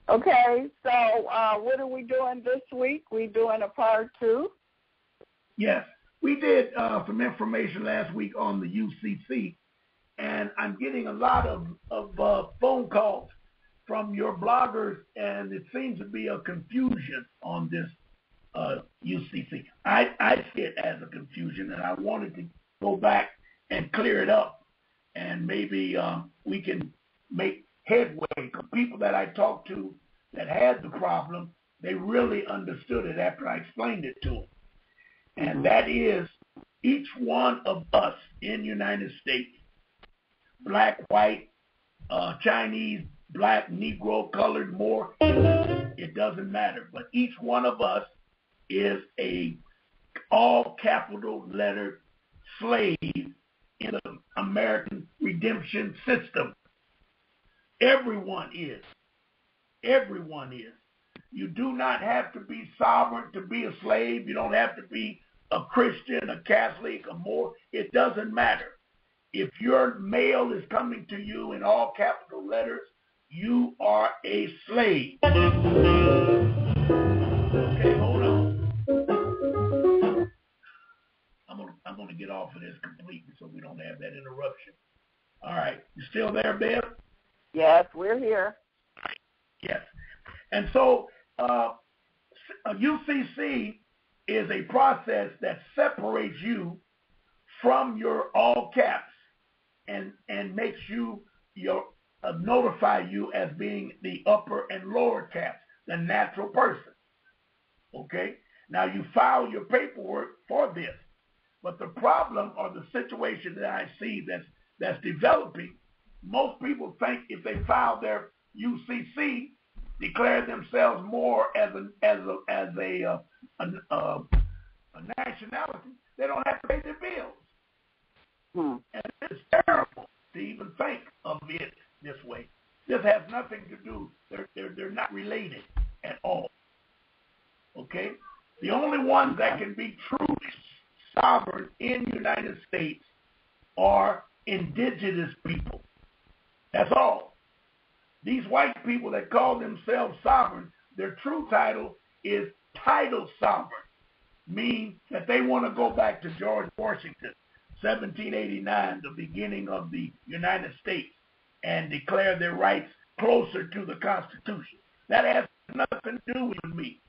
Okay, so what are we doing this week? We doing a part 2? Yes, we did some information last week on the UCC, and I'm getting a lot of phone calls from your bloggers, and it seems to be a confusion on this UCC. I see it as a confusion, and I wanted to go back and clear it up, and maybe we can make headway. People that I talked to that had the problem, they really understood it after I explained it to them. And that is, each one of us in the United States, black, white, Chinese, black, Negro, colored, Moor, it doesn't matter. But each one of us is a all capital letter slave in the American redemption system. Everyone is. Everyone is. You do not have to be sovereign to be a slave. You don't have to be a Christian, a Catholic, a Moor. It doesn't matter. If your mail is coming to you in all capital letters, you are a slave. Okay, hold on. I'm going to get off of this completely so we don't have that interruption. All right. You still there, Bev? Yes, we're here. Yes. And so a UCC is a process that separates you from your all caps and makes you notify you as being the upper and lower caps, the natural person. Okay? Now you file your paperwork for this, but the problem or the situation that I see that's developing, most people think if they file their UCC, declare themselves more as a nationality, they don't have to pay their bills. And it's terrible to even think of it this way. This has nothing to do. They're not related at all. Okay? The only ones that can be truly sovereign in the United States are indigenous people. That's all. These white people that call themselves sovereign, their true title is title sovereign, meaning that they want to go back to George Washington, 1789, the beginning of the United States, and declare their rights closer to the Constitution. That has nothing to do with me.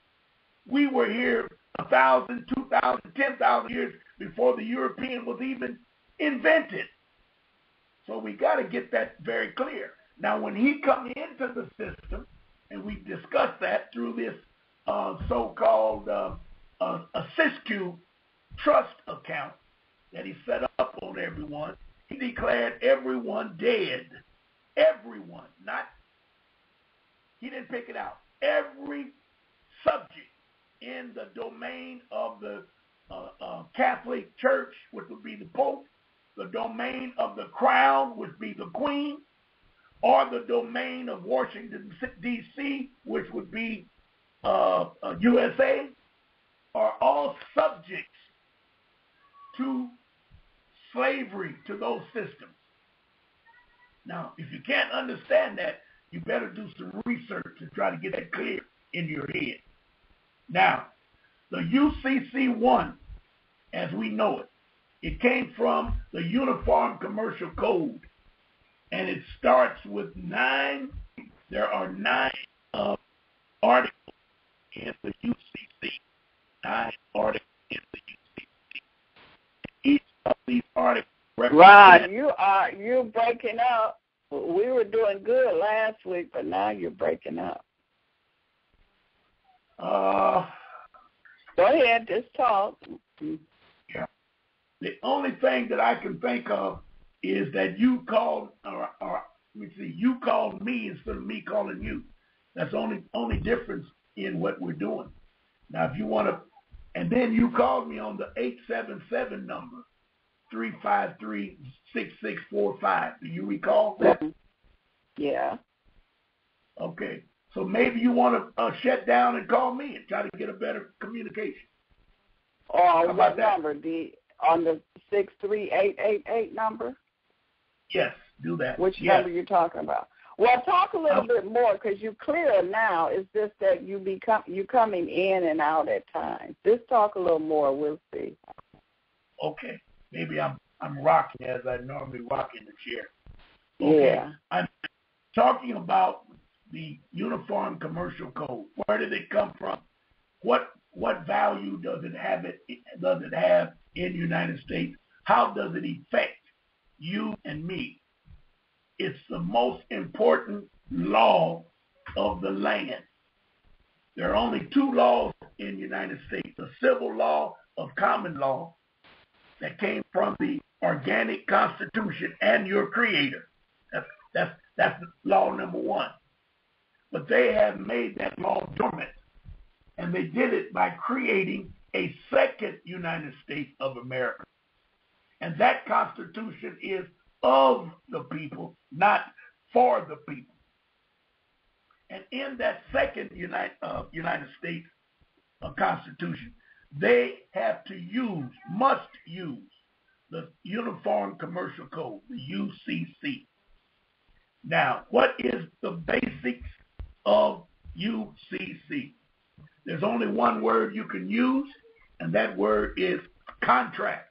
We were here 1,000, 2,000, 10,000 years before the European was even invented. So we got to get that very clear. Now, when he comes into the system, and we discussed that through this so-called Siskiyou trust account that he set up on everyone, he declared everyone dead. Everyone, he didn't pick it out. Every subject in the domain of the Catholic Church, which would be the Pope, the domain of the crown, which would be the Queen, or the domain of Washington, D.C., which would be USA, are all subjects to slavery, to those systems. Now, if you can't understand that, you better do some research to try to get that clear in your head. Now, the UCC-1, as we know it came from the Uniform Commercial Code. And it starts with 9. There are 9 articles in the UCC. 9 articles in the UCC. Each of these articles Ron, you're breaking up. We were doing good last week, but now you're breaking up. Go ahead, just talk. Yeah. The only thing that I can think of is that you called, you called me instead of me calling you. That's the only difference in what we're doing. Now, if you want to, and then you called me on the 877 number, 353-6645. Do you recall that? Yeah. Okay. So maybe you want to shut down and call me and try to get a better communication. Or what number? On the 63888 number? Yes, do that. Which number you talking about? Well, talk a little bit more, because you're clear now. It's just that you coming in and out at times. Just talk a little more. We'll see. Okay. Maybe I'm rocking as I normally rock in the chair. Okay. Yeah. I'm talking about the Uniform Commercial Code. Where did it come from? What value does it have in the United States? How does it affect you and me? It's the most important law of the land. There are only two laws in the United States: the civil law of common law that came from the organic Constitution and your Creator. That's law number one. But they have made that law dormant, and they did it by creating a second United States of America. And that Constitution is of the people, not for the people. And in that second United States Constitution, they must use the Uniform Commercial Code, the UCC. Now, what is the basics of UCC? There's only one word you can use, and that word is contract.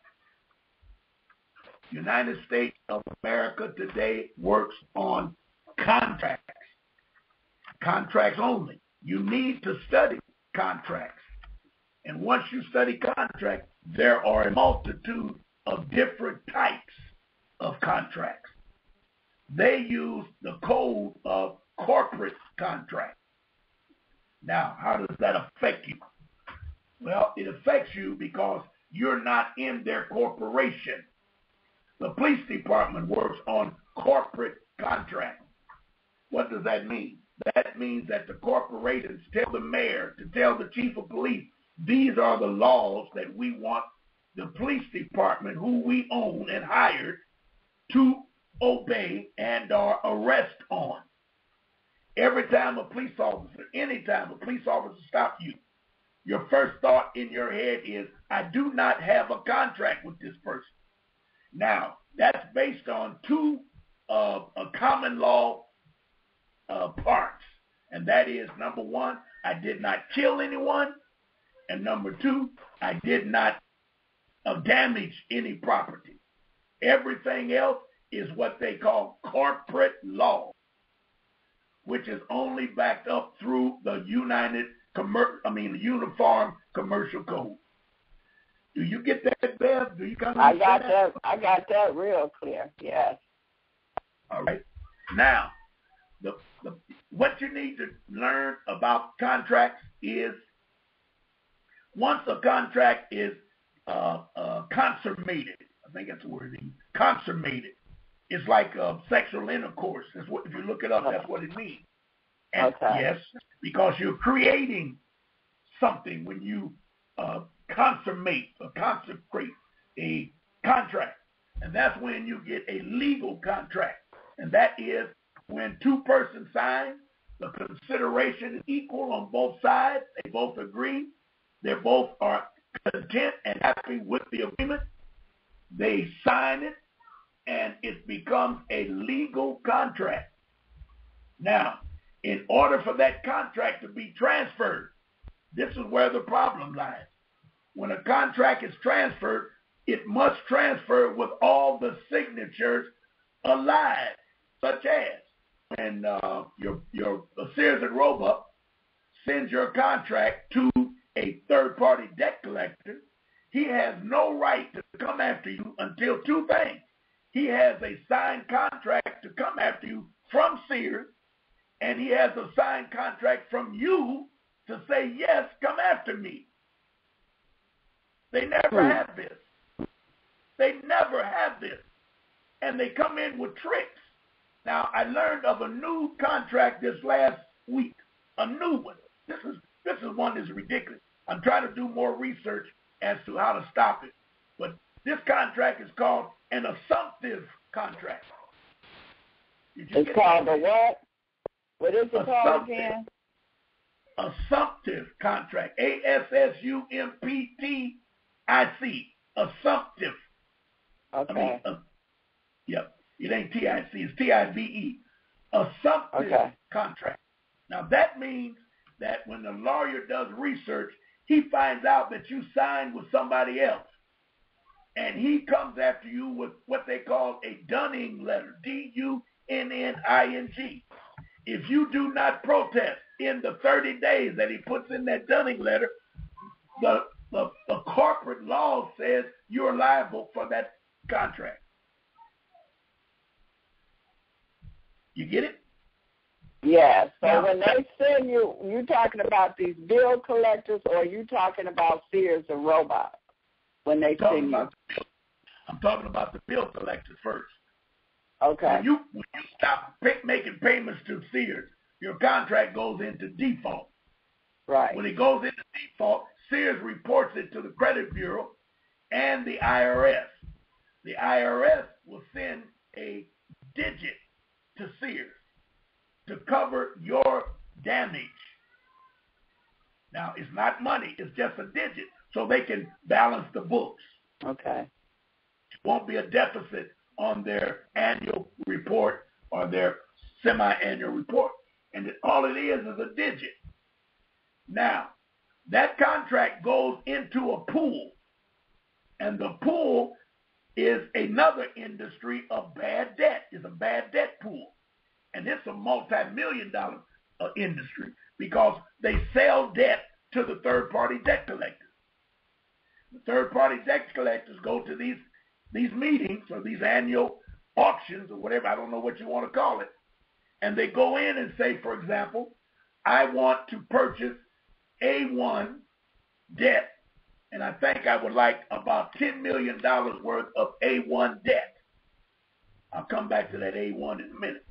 United States of America today works on contracts. Contracts only. You need to study contracts. And once you study contracts, there are a multitude of different types of contracts. They use the code of corporate contract. Now, how does that affect you? Well, it affects you because you're not in their corporation. The police department works on corporate contract. What does that mean? That means that the corporations tell the mayor to tell the chief of police, these are the laws that we want the police department, who we own and hired, to obey and or arrest on. Every time a police officer, anytime a police officer stops you, your first thought in your head is, I do not have a contract with this person. Now, that's based on two common law parts. And that is, number one, I did not kill anyone. And number two, I did not damage any property. Everything else is what they call corporate law, which is only backed up through the Uniform Commercial Code. Do you get that, Bev? Do you kind of understand that? I got that real clear. Yes. All right. Now, what you need to learn about contracts is, once a contract is consummated, I think that's the word, consummated. It's like sexual intercourse. That's what, if you look it up, that's what it means. And okay. Yes, because you're creating something when you consummate or consecrate a contract. And that's when you get a legal contract. And that is when two persons sign, the consideration is equal on both sides. They both agree. They both are content and happy with the agreement. They sign it, and it becomes a legal contract. Now, in order for that contract to be transferred, this is where the problem lies. When a contract is transferred, it must transfer with all the signatures alive, such as when your Sears and Roebuck sends your contract to a third-party debt collector, he has no right to come after you until two things. He has a signed contract to come after you from Sears, and he has a signed contract from you to say, yes, come after me. They never have this. They never have this. And they come in with tricks. Now, I learned of a new contract this last week, a new one. This is one that's ridiculous. I'm trying to do more research as to how to stop it. But this contract is called an assumptive contract. It's called a what? What is it called again? Assumptive contract. ASSUMPTIC. Assumptive. Okay. Yep. It ain't TIC. It's TIVE. assumptive contract. Now, that means that when the lawyer does research, he finds out that you signed with somebody else. And he comes after you with what they call a dunning letter, D-U-N-N-I-N-G. If you do not protest in the 30 days that he puts in that dunning letter, the corporate law says you're liable for that contract. You get it? Yes. So when they send you, you talking about these bill collectors, or you talking about Sears and Roebuck when they send you? I'm talking about the bill collectors first. Okay. When you stop making payments to Sears, your contract goes into default. Right. When it goes into default, Sears reports it to the credit bureau and the IRS. The IRS will send a digit to Sears to cover your damage. Now, it's not money. It's just a digit, so they can balance the books. Okay. It won't be a deficit on their annual report or their semi-annual report. And all it is a digit. Now, that contract goes into a pool. And the pool is another industry of bad debt. It's a bad debt pool. And it's a multi-million-dollar industry because they sell debt to the third-party debt collectors. The third-party debt collectors go to these meetings or these annual auctions or whatever, I don't know what you want to call it, and they go in and say, for example, I want to purchase A1 debt, and I think I would like about $10 million worth of A1 debt. I'll come back to that A1 in a minute.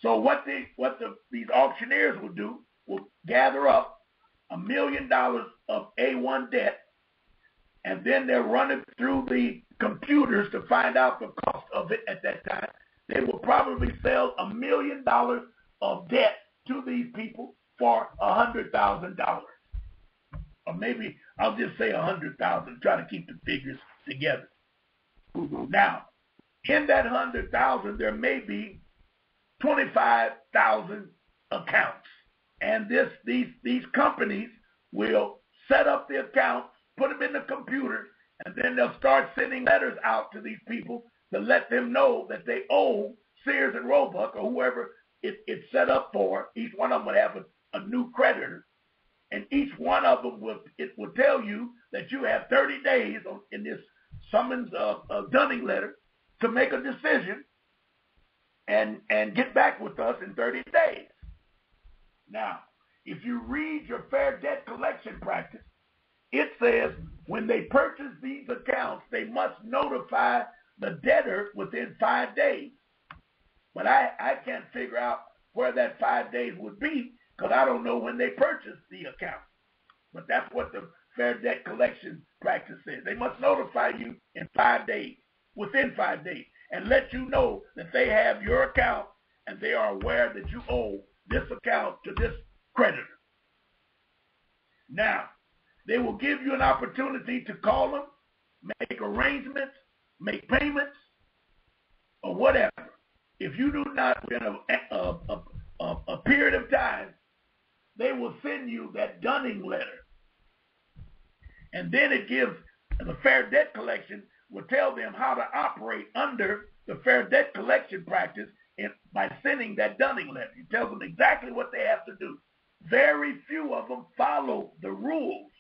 So what these auctioneers will do will gather up $1 million of A1 debt, and then they'll run it through the computers to find out the cost of it at that time. They will probably sell $1 million of debt to these people for $100,000. Or maybe I'll just say 100,000, try to keep the figures together. Mm-hmm. Now, in that 100,000, there may be 25,000 accounts. And these companies will set up the accounts, put them in the computer, and then they'll start sending letters out to these people to let them know that they owe Sears and Roebuck or whoever it's set up for. Each one of them would have a new creditor. And each one of them will tell you that you have 30 days in this summons dunning letter to make a decision and get back with us in 30 days. Now, if you read your fair debt collection practice, it says when they purchase these accounts, they must notify the debtor within 5 days. But I can't figure out where that 5 days would be because I don't know when they purchased the account. But that's what the fair debt collection practice says. They must notify you in 5 days, within 5 days, and let you know that they have your account and they are aware that you owe this account to this creditor. Now, they will give you an opportunity to call them, make arrangements, make payments, or whatever. If you do not, in a period of time, they will send you that dunning letter. And then it gives the fair debt collection will tell them how to operate under the fair debt collection practice by sending that dunning letter. It tells them exactly what they have to do. Very few of them follow the rules.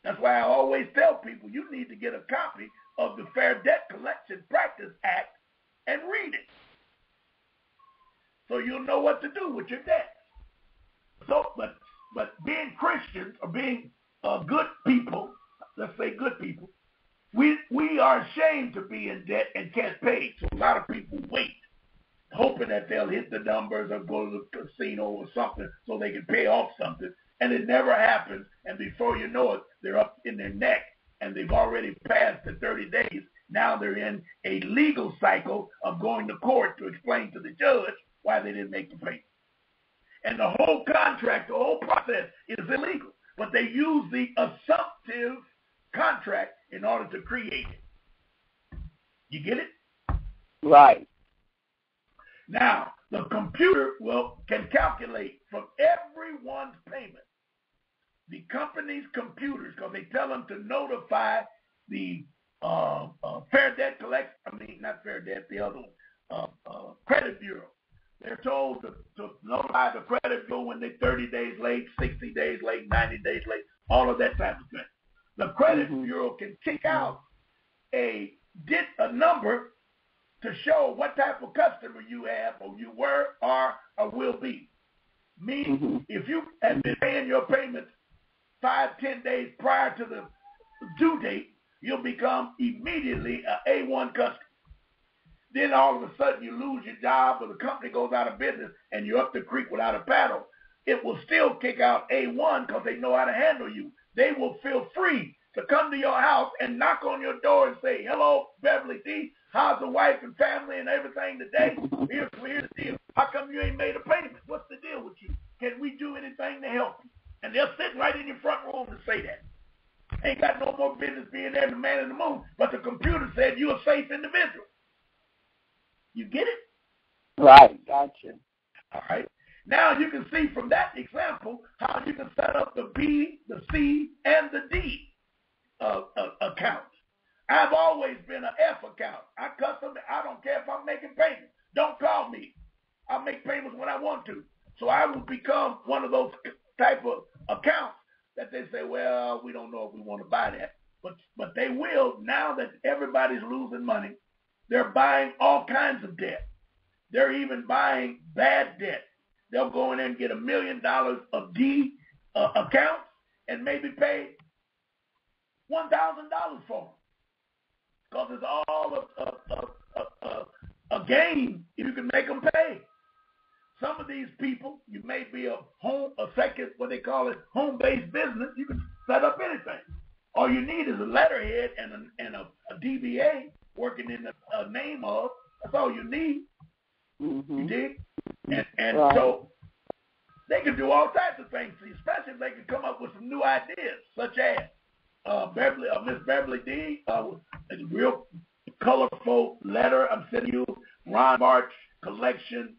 That's why I always tell people you need to get a copy of the Fair Debt Collection Practice Act and read it, so you'll know what to do with your debts. So, but being Christians or being good people, let's say good people, we are ashamed to be in debt and can't pay. So a lot of people wait, hoping that they'll hit the numbers or go to the casino or something so they can pay off something. And it never happens. And before you know it, they're up in their neck and they've already passed the 30 days. Now they're in a legal cycle of going to court to explain to the judge why they didn't make the payment. And the whole contract, the whole process is illegal. But they use the assumptive contract in order to create it. You get it? Right. Now, the computer can calculate from everyone's payment. The company's computers, because they tell them to notify the Fair Debt Collection, not Fair Debt, the other one, Credit Bureau. They're told to notify the Credit Bureau when they're 30 days late, 60 days late, 90 days late, all of that type of thing. The Credit Bureau can kick out a number to show what type of customer you have, or you were, are, or will be. Meaning, if you have been paying your payments 5-10 days prior to the due date, you'll become immediately an A1 customer. Then all of a sudden you lose your job, or the company goes out of business and you're up the creek without a paddle. It will still kick out A1 because they know how to handle you. They will feel free to come to your house and knock on your door and say, "Hello, Beverly D. How's the wife and family and everything today? Here's the deal. How come you ain't made a payment? What's the deal with you? Can we do anything to help you?" And they'll sit right in your front room and say that. Ain't got no more business being there than the man in the moon. But the computer said you're a safe individual. You get it? Right, gotcha. All right. Now you can see from that example how you can set up the B, the C, and the D accounts. I've always been an F account. I don't care if I'm making payments. Don't call me. I'll make payments when I want to. So I will become one of those type of accounts that they say, well, we don't know if we want to buy that. But they will, now that everybody's losing money. They're buying all kinds of debt. They're even buying bad debt. They'll go in there and get $1 million of D accounts and maybe pay $1,000 for them. Because it's all a game if you can make them pay. Some of these people, you may be a second, what they call it, home-based business. You can set up anything. All you need is a letterhead and a DBA working in the name of. That's all you need. You dig? And right. So they can do all types of things, especially if they can come up with some new ideas, such as Miss Beverly D, a real colorful letter I'm sending you, Ron March Collection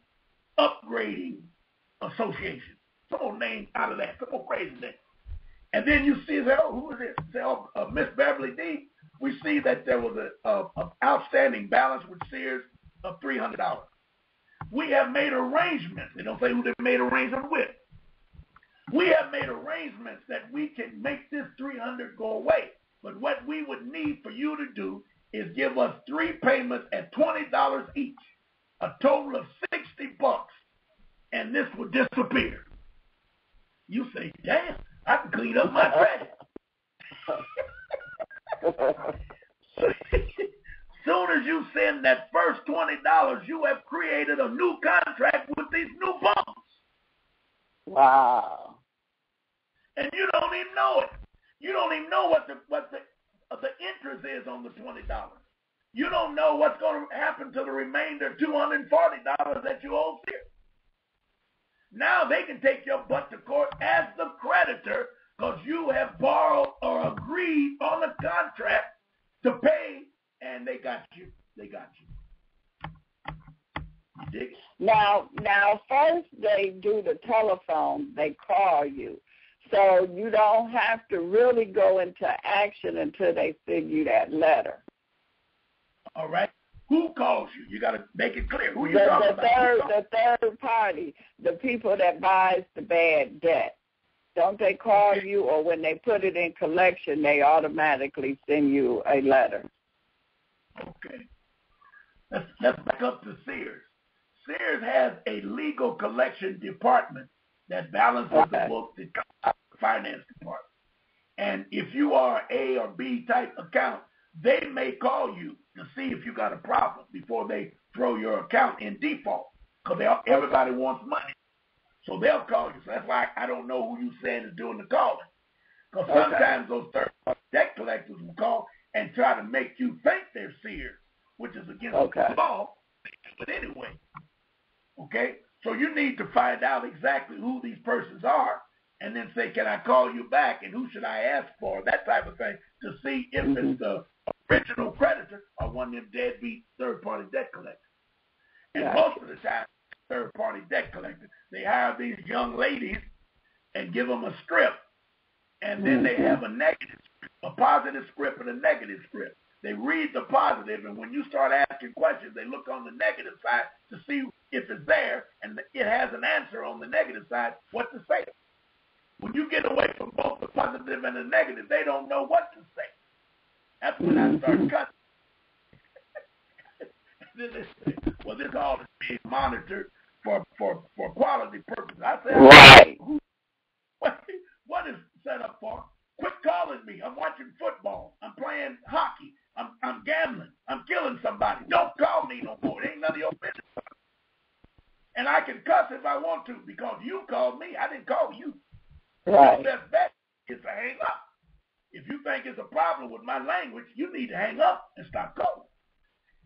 Upgrading Association. Some old name out of that, some old crazy name. And then you see, who is it? Miss Beverly D. We see that there was an outstanding balance with Sears of $300. We have made arrangements. They don't say who they made arrangements with. We have made arrangements that we can make this $300 go away. But what we would need for you to do is give us 3 payments at $20 each, a total of $60, and this will disappear. You say, damn, I can clean up my credit. Soon as you send that first $20, you have created a new contract with these new bumps. Wow. And you don't even know it. You don't even know what the interest is on the $20. You don't know what's going to happen to the remainder $240 that you owe here. Now they can take your butt to court as the creditor because you have borrowed or agreed on a contract to pay, and they got you. They got you. You dig? Now, first they do the telephone. They call you. So you don't have to really go into action until they send you that letter. All right. Who calls you? You got to make it clear. Who you talking about? The third party, the people that buys the bad debt. Don't they call you, or when they put it in collection, they automatically send you a letter? Okay. Let's back up to Sears. Sears has a legal collection department that balances the books, the finance department. And if you are A or B type account, they may call you to see if you got a problem before they throw your account in default, because everybody wants money. So they'll call you. So that's why I don't know who you saying is doing the calling. Because sometimes those third-party debt collectors will call and try to make you think they're Sears, which is against the law. But anyway, okay? So you need to find out exactly who these persons are and then say, can I call you back, and who should I ask for, that type of thing, to see if it's the original creditor or one of them deadbeat third-party debt collectors. And most of the time, third-party debt collectors, they hire these young ladies and give them a script, and then they have a negative script, a positive script and a negative script. They read the positive, and when you start asking questions, they look on the negative side to see if it's there, and it has an answer on the negative side, what to say. When you get away from both the positive and the negative, they don't know what to say. That's when I start cutting. Then they say, well, this all is being monitored for quality purposes. I say, right. What is set up for? Quit calling me. I'm watching football. I'm playing hockey. I'm gambling. I'm killing somebody. Don't call me no more. It ain't none of your business. And I can cuss if I want to because you called me. I didn't call you. Right. Your best bet is to hang up. If you think it's a problem with my language, you need to hang up and stop calling.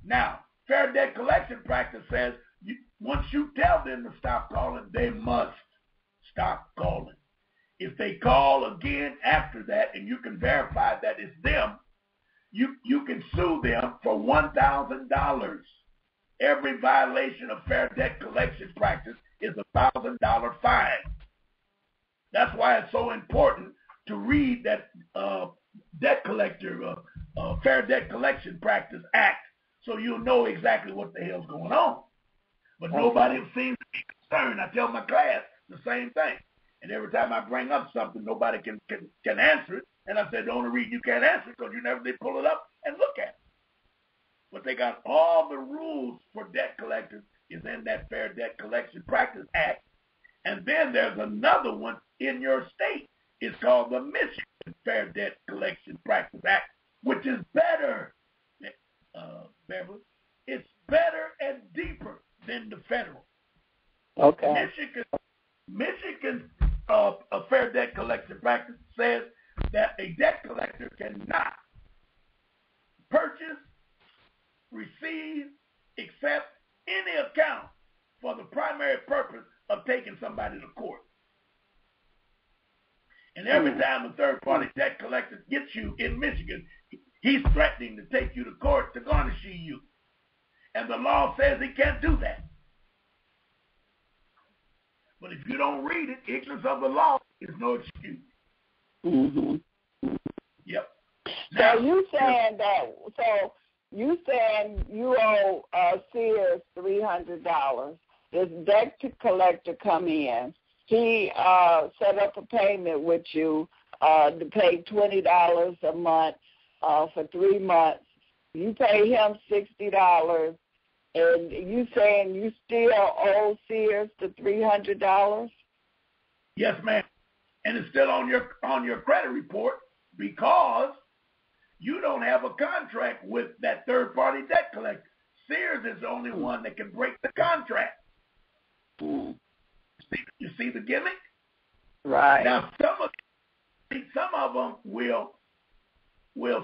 Now, fair debt collection practice says once you tell them to stop calling, they must stop calling. If they call again after that and you can verify that it's them, you can sue them for $1,000. Every violation of fair debt collection practice is a $1,000 fine. That's why it's so important to read that Fair Debt Collection Practice Act so you'll know exactly what the hell's going on. But nobody seems to be concerned. I tell my class the same thing. And every time I bring up something, nobody can answer it. And I said, the only reason you can't answer it because you never did pull it up and look at it. But they got all the rules for debt collectors is in that Fair Debt Collection Practice Act. And then there's another one in your state. It's called the Michigan Fair Debt Collection Practice Act, which is better, Beverly. It's better and deeper than the federal. Okay. Michigan Fair Debt Collection Practice says that a debt collector cannot purchase, receive, accept any account for the primary purpose of taking somebody to court. And every time a third-party debt collector gets you in Michigan, he's threatening to take you to court to garnish you. And the law says he can't do that. But if you don't read it, ignorance of the law is no excuse. Mm-hmm. Yep. So you saying you owe Sears $300. This debt collector come in. He set up a payment with you to pay $20 a month for 3 months. You pay him $60, and you saying you still owe Sears the $300? Yes, ma'am. And it's still on your credit report because you don't have a contract with that third-party debt collector. Sears is the only one that can break the contract. You see the gimmick? Right. Now, some of them will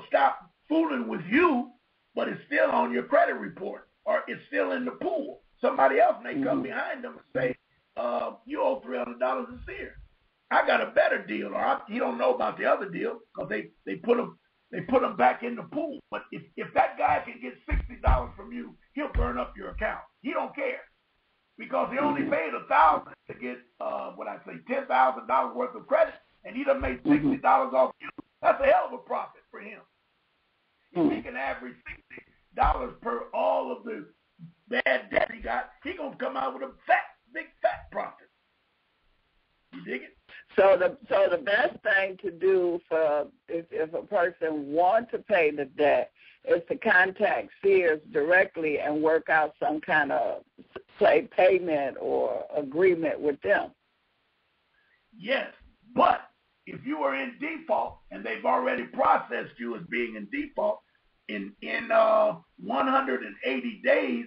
stop fooling with you, but it's still on your credit report or it's still in the pool. Somebody else may come behind them and say, you owe $300 to Sears. I got a better deal, or he don't know about the other deal because they put them back in the pool. But if that guy can get $60 from you, he'll burn up your account. He don't care because he only paid $1,000 to get $10,000 worth of credit, and he done made $60 off you. That's a hell of a profit for him. If he can average $60 per all of the bad debt he got, he gonna come out with a big fat profit. You dig it? So the best thing to do for if a person wants to pay the debt is to contact Sears directly and work out some kind of payment or agreement with them. Yes, but if you are in default and they've already processed you as being in default, in 180 days,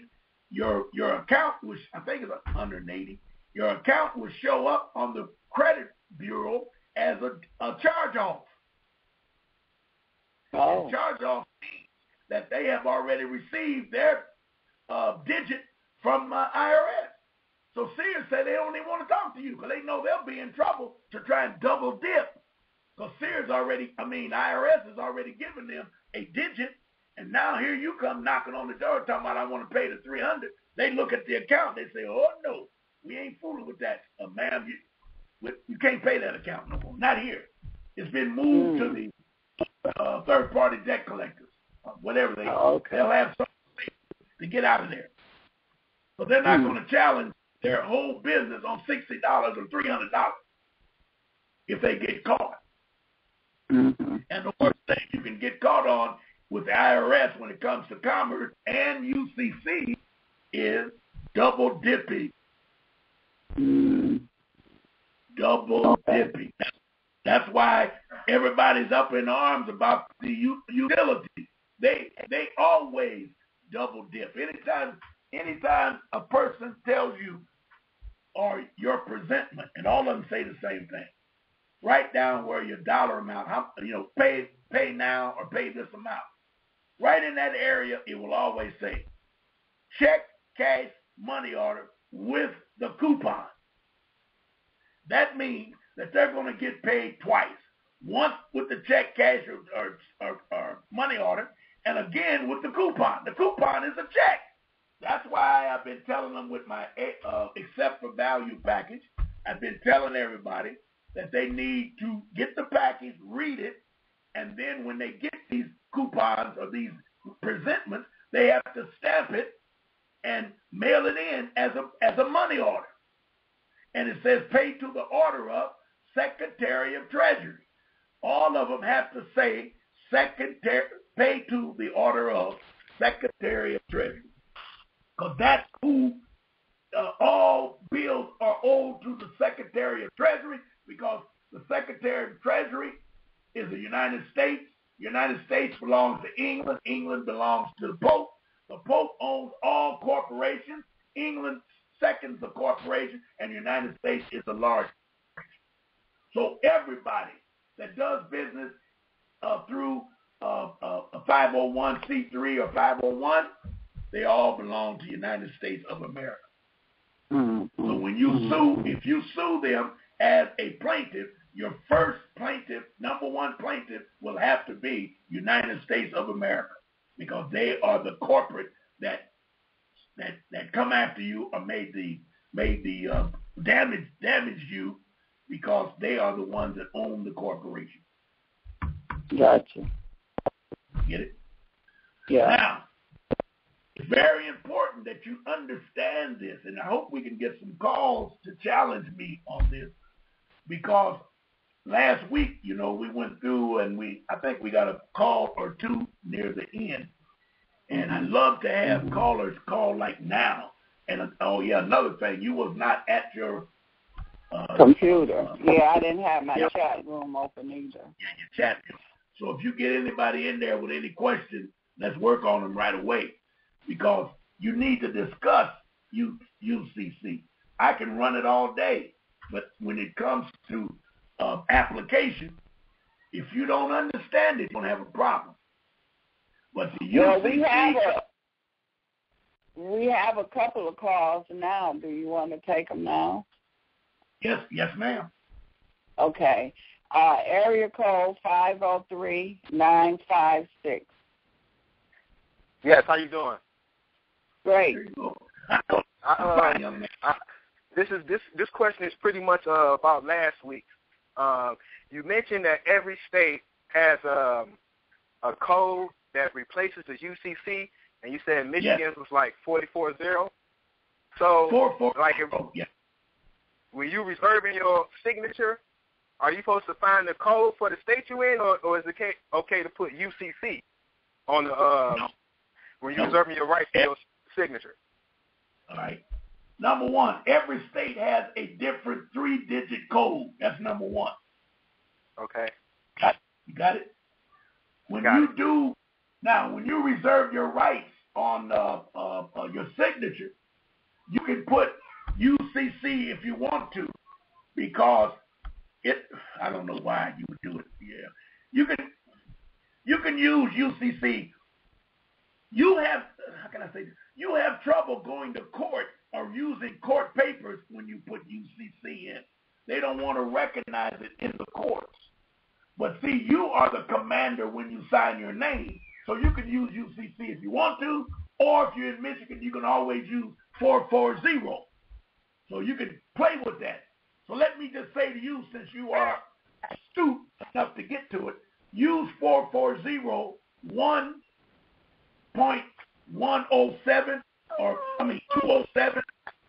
your account, which I think is 180, your account will show up on the credit bureau as a charge-off. Oh. Charge-off means that they have already received their digit from IRS. So Sears said they don't even want to talk to you because they know they'll be in trouble to try and double dip. Because IRS has already given them a digit, and now here you come knocking on the door talking about I want to pay the $300. They look at the account. They say, oh, no, we ain't fooling with that. Ma'am, you can't pay that account no more. Not here. It's been moved to the third-party debt collectors, whatever they are. Okay. They'll have something to get out of there. So they're not going to challenge their whole business on $60 or $300 if they get caught. Mm-hmm. And the worst thing you can get caught on with the IRS when it comes to commerce and UCC is double dipping. Double dipping. That's why everybody's up in arms about the utilities. They always double dip. Anytime a person tells you or your presentment, and all of them say the same thing. Write down where your dollar amount, pay now or pay this amount. Right in that area, it will always say check, cash, money order with the coupon. That means that they're going to get paid twice. Once with the check, cash, or money order, and again with the coupon. The coupon is a check. That's why I've been telling them with my Accept for Value package, I've been telling everybody that they need to get the package, read it, and then when they get these coupons or these presentments, they have to stamp it and mail it in as a money order. And it says pay to the order of Secretary of Treasury. All of them have to say pay to the order of Secretary of Treasury. Because that's who all bills are owed to the Secretary of Treasury, because the Secretary of Treasury is the United States. The United States belongs to England. England belongs to the Pope. The Pope owns all corporations. England seconds the corporation, and the United States is the large corporation. So everybody that does business through a 501c3 or 501, they all belong to the United States of America. Mm-hmm. So when you sue, if you sue them as a plaintiff, your first plaintiff, number one plaintiff, will have to be United States of America, because they are the corporate that come after you or made the damage you, because they are the ones that own the corporation. Gotcha. Get it? Yeah. Now, it's very important that you understand this, and I hope we can get some calls to challenge me on this, because last week, we went through and I think we got a call or two near the end, and I love to have callers call like now. And another thing, you was not at your computer. I didn't have my chat room open either. Yeah, your chat room. So if you get anybody in there with any questions, let's work on them right away, because you need to discuss UCC. I can run it all day, but when it comes to application, if you don't understand it, you're going to have a problem. But the UCC... we have a couple of calls now. Do you want to take them now? Yes, ma'am. Okay. Area code 503-956. Yes, how you doing? Great. This question is pretty much about last week. You mentioned that every state has a code that replaces the UCC, and you said Michigan's was like 440. So, when you reserving your signature, are you supposed to find the code for the state you're in, or is it okay to put UCC on the when you're reserving your right for your signature? All right. Number one, every state has a different 3-digit code. That's number one. Okay. You got it? When you reserve your rights on your signature, you can put UCC if you want to, because I don't know why you would do it. Yeah. You can use UCC. You have trouble going to court or using court papers when you put UCC in. They don't want to recognize it in the courts. But see, you are the commander when you sign your name. So you can use UCC if you want to, or if you're in Michigan, you can always use 440. So you can play with that. So let me just say to you, since you are astute enough to get to it, use 440 1.107 207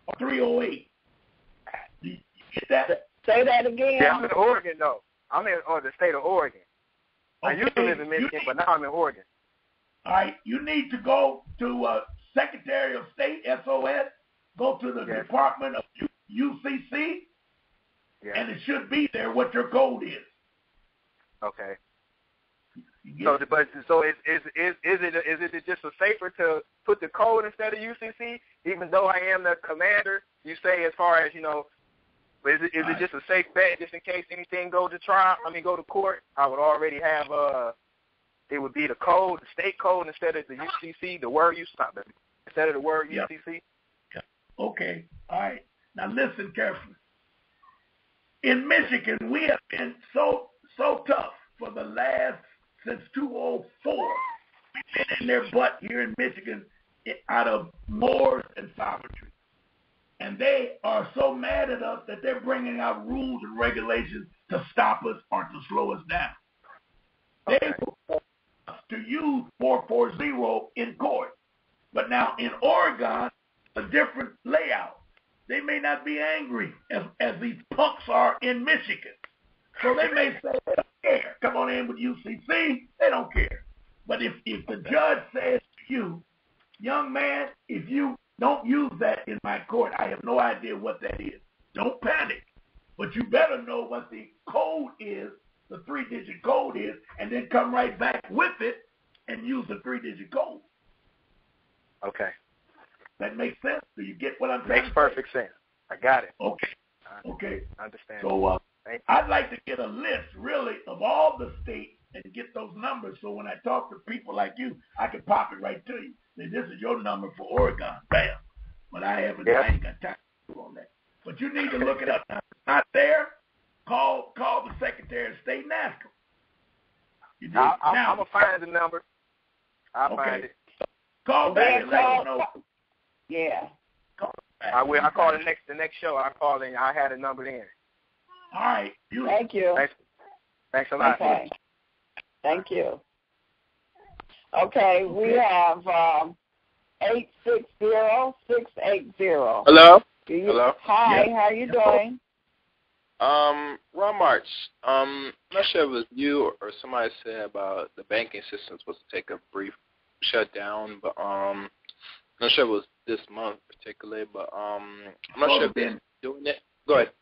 or 308. Do you get that? Say that again. Yeah, I'm in Oregon, though. I'm in the state of Oregon. I used to live in Michigan, but now I'm in Oregon. All right, you need to go to Secretary of State, SOS, go to the Department of UCC, and it should be there what your code is. Okay. So is it just safer to put the code instead of UCC, even though I am the commander? You say as far as, you know, is it just a safe bet just in case anything go to court? I would already have it would be the code, the state code instead of the UCC, the word instead of the word UCC. Yeah. Okay. All right. Now listen carefully. In Michigan, we have been so tough for the last since 2004. We've been in their butt here in Michigan out of Moors and sovereignty. And they are so mad at us that they're bringing out rules and regulations to stop us or to slow us down. Okay. They will to use 440 in court. But now in Oregon, a different layout. They may not be angry as these punks are in Michigan. So they may say they don't care. Come on in with UCC. They don't care. But if the judge says to you, young man, if you don't use that in my court, I have no idea what that is. Don't panic. But you better know what the code is, the 3-digit code is, and then come right back with it and use the 3-digit code. Okay. That makes sense? Do you get what I'm saying? Makes perfect sense. I got it. Okay. I understand. So I'd like to get a list, really, of all the states and get those numbers so when I talk to people like you, I can pop it right to you. Say, this is your number for Oregon. Bam. But I ain't got time to do on that. But you need to look it up. Now, if it's not there, call the Secretary of State and ask him. I'm going to find the number. I'll find it. Call back and let him know. Yeah. I will. I call the next show. I call and I had a number in. All right. Thank you. Thanks a lot. Okay. Thank you. Okay, we have 860-680. Hello. Hello. Hi. How are you doing? Ron March. I'm not sure if it was you or somebody said about the banking system supposed to take a brief shutdown, but I'm not sure if it was this month particularly, but I'm not sure if they're doing it. Go ahead.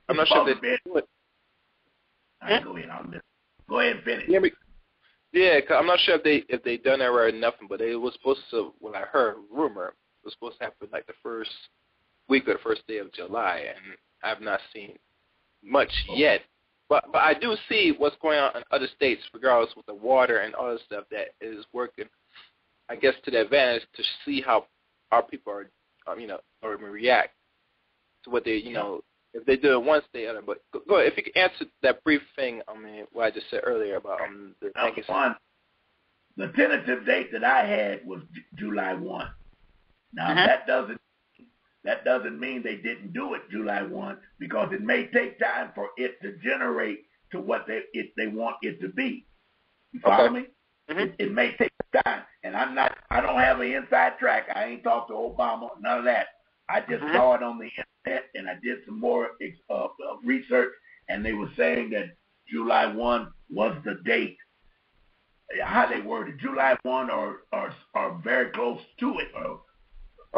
I'm not sure if they're doing it. Go ahead. I'll listen. Go ahead and finish. Yeah, cause I'm not sure if they done it or nothing, but it was supposed to. Well, I heard rumor it was supposed to happen like the first week or the first day of July, and I have not seen much yet. But I do see what's going on in other states, regardless with the water and other stuff that is working. I guess to the advantage to see how our people are, or react to what they, if they do it one state or another. But go ahead, if you could answer that brief thing, what I just said earlier about the banking system. The tentative date that I had was July 1. Now that doesn't mean they didn't do it July 1 because it may take time for it to generate to what they want it to be. You follow me? Mm-hmm. It may take time, and I don't have an inside track. I ain't talked to Obama, none of that. I just saw it on the internet, and I did some more research, and they were saying that July 1 was the date. How they worded July 1 or very close to it, or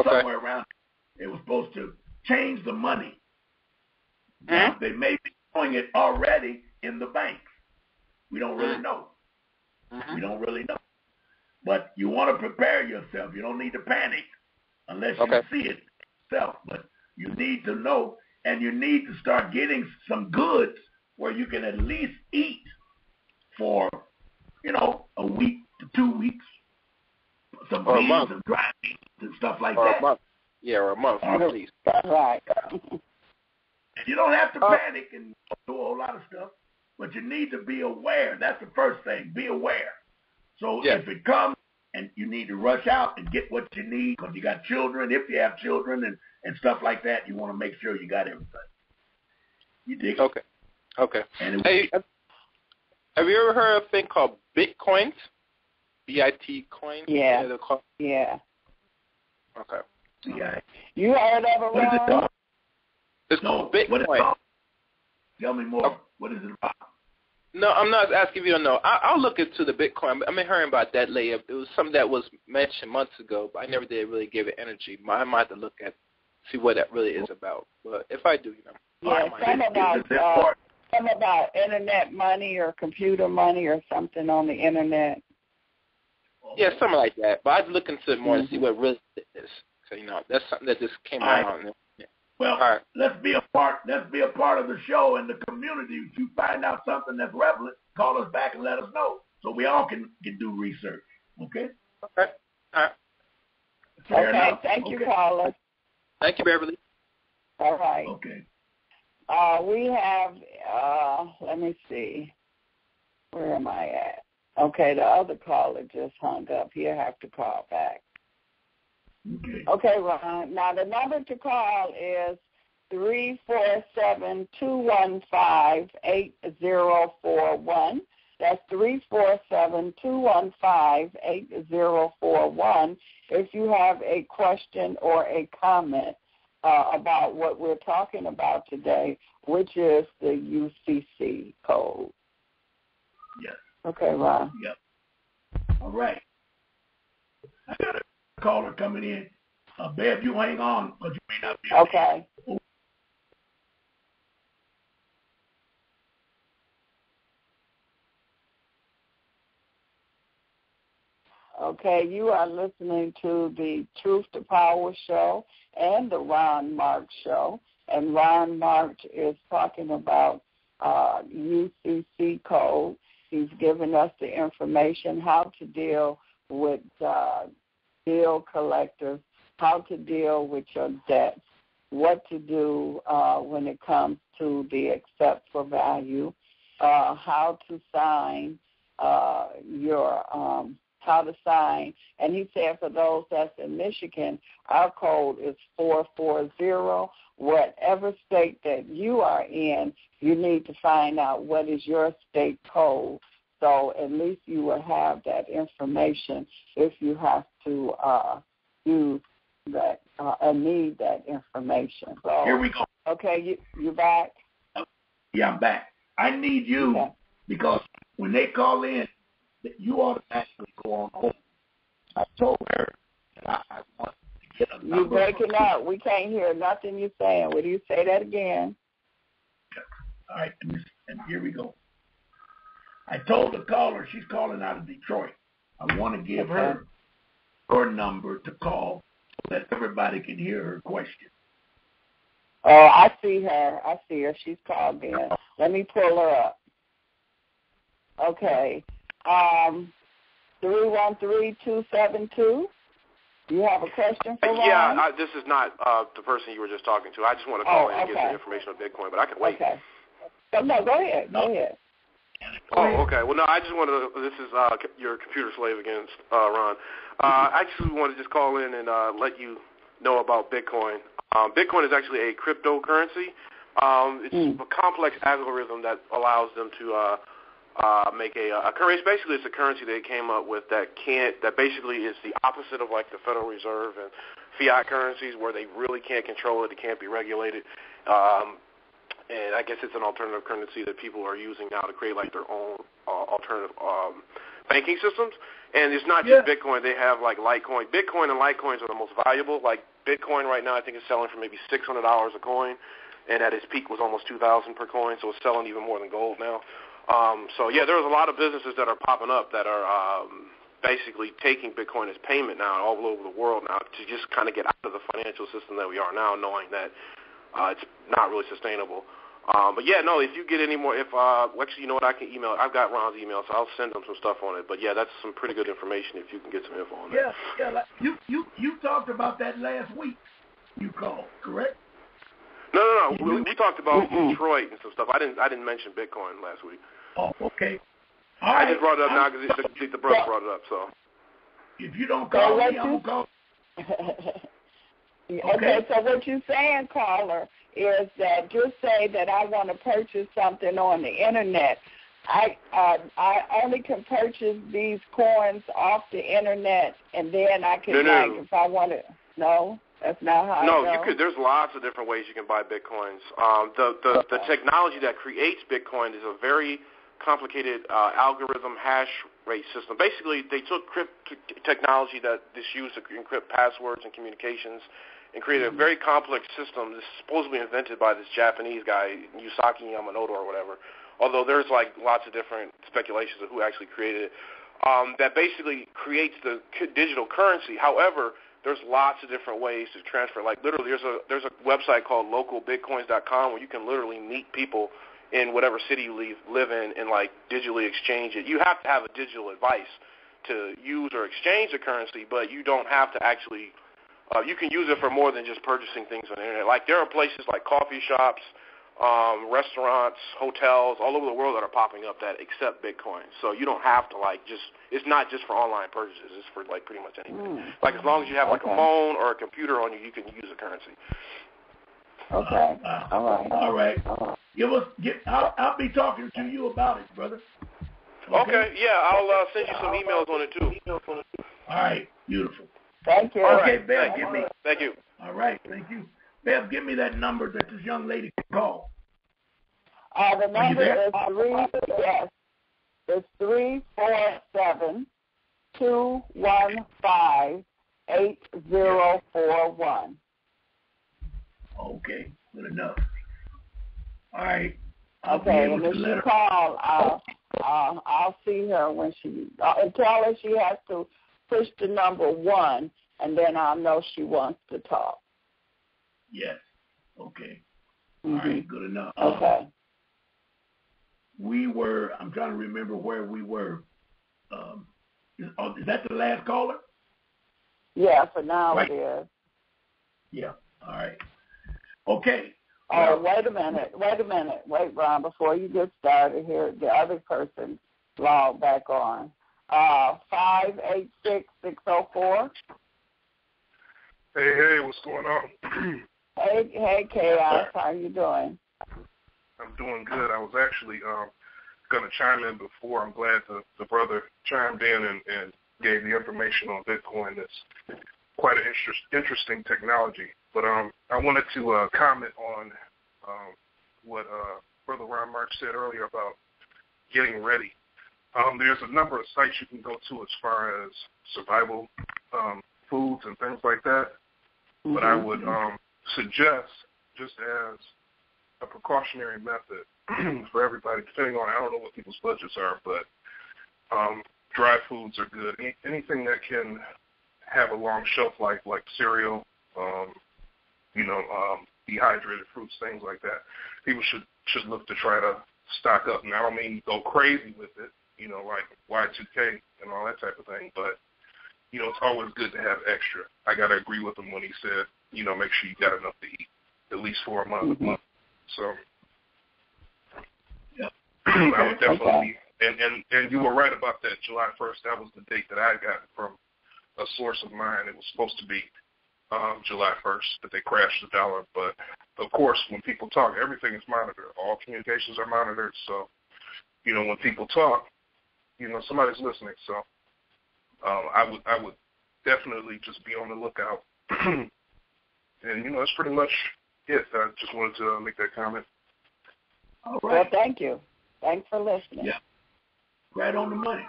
somewhere around. They were supposed to change the money. Now, they may be doing it already in the banks. We don't really know. We don't really know. But you want to prepare yourself. You don't need to panic unless you see it yourself. But you need to know, and you need to start getting some goods where you can at least eat for, a week to 2 weeks. Some beans and dry beans and stuff like that. A month. Yeah, or a month at least. Right. And you don't have to panic and do a whole lot of stuff, but you need to be aware. That's the first thing. Be aware. So if it comes and you need to rush out and get what you need because you got children. If you have children and stuff like that, you want to make sure you got everything. You dig? Okay. And Hey, have you ever heard of a thing called Bitcoins? BIT coin? Yeah. Okay. Yeah. You heard of it, What is it Ron? called? It's called Bitcoin. What is it called? Tell me more. Oh. What is it about? No, I'm not asking if you don't know. I'll look into the Bitcoin. I've been hearing about that lately. It was something that was mentioned months ago, but I never did really give it energy. I might have to look at, see what that really is about. But if I do, Yeah, some about internet money or computer money or something on the internet. Yeah, something like that. But I'd look into it more to see what really it is. So, that's something that just came out. Well, let's be a part of the show and the community. If you find out something that's relevant, call us back and let us know so we all can do research. Okay? Okay. All right. Fair enough. Thank you, caller. Thank you, Beverly. All right. Okay. We have, let me see. Where am I at? Okay, the other caller just hung up. He'll have to call back. Okay, Ron. Now, the number to call is 347-215-8041. That's 347-215-8041 if you have a question or a comment about what we're talking about today, which is the UCC code. Yes. Okay, Ron. Yep. All right. I got a caller coming in. Bev, you hang on because you may not be able Okay. Okay, you are listening to the Truth to Power show and the Ron Mark show. And Ron Mark is talking about UCC code. He's given us the information how to deal with bill collectors, how to deal with your debts, what to do when it comes to the accept for value, how to sign how to sign. And he said for those that's in Michigan, our code is 440. Whatever state that you are in, you need to find out what is your state code. So at least you will have that information if you have to use that and need that information. So, here we go. Okay, you back? Yeah, I'm back. I need you because when they call in, you automatically go on home. I told her that I want to get a number. You're breaking up. We can't hear nothing you're saying. Will you say that again? All right, and here we go. I told the caller, she's calling out of Detroit. I want to give her number to call so that everybody can hear her question. Oh, I see her. She's called in. Let me pull her up. Okay. 313-272. Do you have a question for Ron? Yeah, this is not the person you were just talking to. I just want to call in and get some information on Bitcoin, but I can wait. Okay. No, go ahead. Go ahead. Oh, okay. Well, no, I just wanted to, this is your computer slave against Ron. I actually want to just call in and let you know about Bitcoin. Bitcoin is actually a cryptocurrency. It's a complex algorithm that allows them to make a currency. Basically, it's a currency they came up with that basically is the opposite of like the Federal Reserve and fiat currencies where they really can't control it. It can't be regulated. And I guess it's an alternative currency that people are using now to create like their own alternative banking systems. And it's not just Bitcoin. They have like Litecoin. Bitcoin and Litecoins are the most valuable. Like Bitcoin right now I think is selling for maybe $600 a coin. And at its peak was almost $2,000 per coin. So it's selling even more than gold now. There's a lot of businesses that are popping up that are basically taking Bitcoin as payment now all over the world now to just kind of get out of the financial system that we are now, knowing that it's not really sustainable. If you get any more, actually, you know what, I can email. I've got Ron's email, so I'll send him some stuff on it. But yeah, that's some pretty good information if you can get some info on that. Yeah. Like you talked about that last week. You called, correct? No. We talked about Detroit and some stuff. I didn't mention Bitcoin last week. Oh, okay. I just brought it up now because the brother brought it up. So. If you don't call me, I'm going to call. Okay, so what you're saying, caller, is that just say that I want to purchase something on the internet. I only can purchase these coins off the internet, and then I can if I want to. No, that's not how. No, you could. There's lots of different ways you can buy bitcoins. The technology that creates Bitcoin is a very complicated algorithm hash rate system. Basically, they took technology that is used to encrypt passwords and communications and created a very complex system. This is supposedly invented by this Japanese guy, Yusaki Yamanoto or whatever, although there's like lots of different speculations of who actually created it, that basically creates the digital currency. However, there's lots of different ways to transfer. Like literally there's a website called localbitcoins.com where you can literally meet people in whatever city you live in and like digitally exchange it. You have to have a digital device to use or exchange the currency, but you don't have to actually you can use it for more than just purchasing things on the internet. Like there are places like coffee shops, restaurants, hotels all over the world that are popping up that accept Bitcoin. So you don't have to it's not just for online purchases. It's for like pretty much anything. Like as long as you have like a phone or a computer on you, you can use the currency. Okay. All right. I'll be talking to you about it, brother. Okay. Yeah, I'll send you some emails on it too. All right. Beautiful. Thank you. Okay, Bev, Thank you. All right, thank you. Bev, give me that number that this young lady can call. The number is 347-215-8041. Okay, good enough. All right. Okay, and if she call, I'll see her when she tell her she has to push the number 1, and then I'll know she wants to talk. Yes. Okay. All right, good enough. Okay. I'm trying to remember where we were. Is that the last caller? Yeah, for now right. It is. Yeah, all right. Okay. Oh, wait a minute. Wait, Ron, before you get started here, the other person logged back on. 586-604. Hey, what's going on? Hey, Chaos, how you doing? I'm doing good. I was actually going to chime in before. I'm glad the brother chimed in and gave the information on Bitcoin. It's quite an interesting technology. But I wanted to comment on what Brother Ron March said earlier about getting ready. There's a number of sites you can go to as far as survival foods and things like that. But I would suggest, just as a precautionary method for everybody, depending on, I don't know what people's budgets are, but dry foods are good. Anything that can have a long shelf life, like cereal, dehydrated fruits, things like that. People should look to try to stock up. And I don't mean go crazy with it, like Y2K and all that type of thing, but it's always good to have extra. I got to agree with him when he said, make sure you got enough to eat, at least for a month. So, yeah. I would definitely, and you were right about that, July 1st. That was the date that I got from a source of mine. It was supposed to be July 1st that they crashed the dollar. But, of course, when people talk, everything is monitored. All communications are monitored. So, when people talk, somebody's listening. So, I would definitely just be on the lookout. And, that's pretty much it. I just wanted to make that comment. All right. Well, thank you. Thanks for listening. Yeah. Right on the money.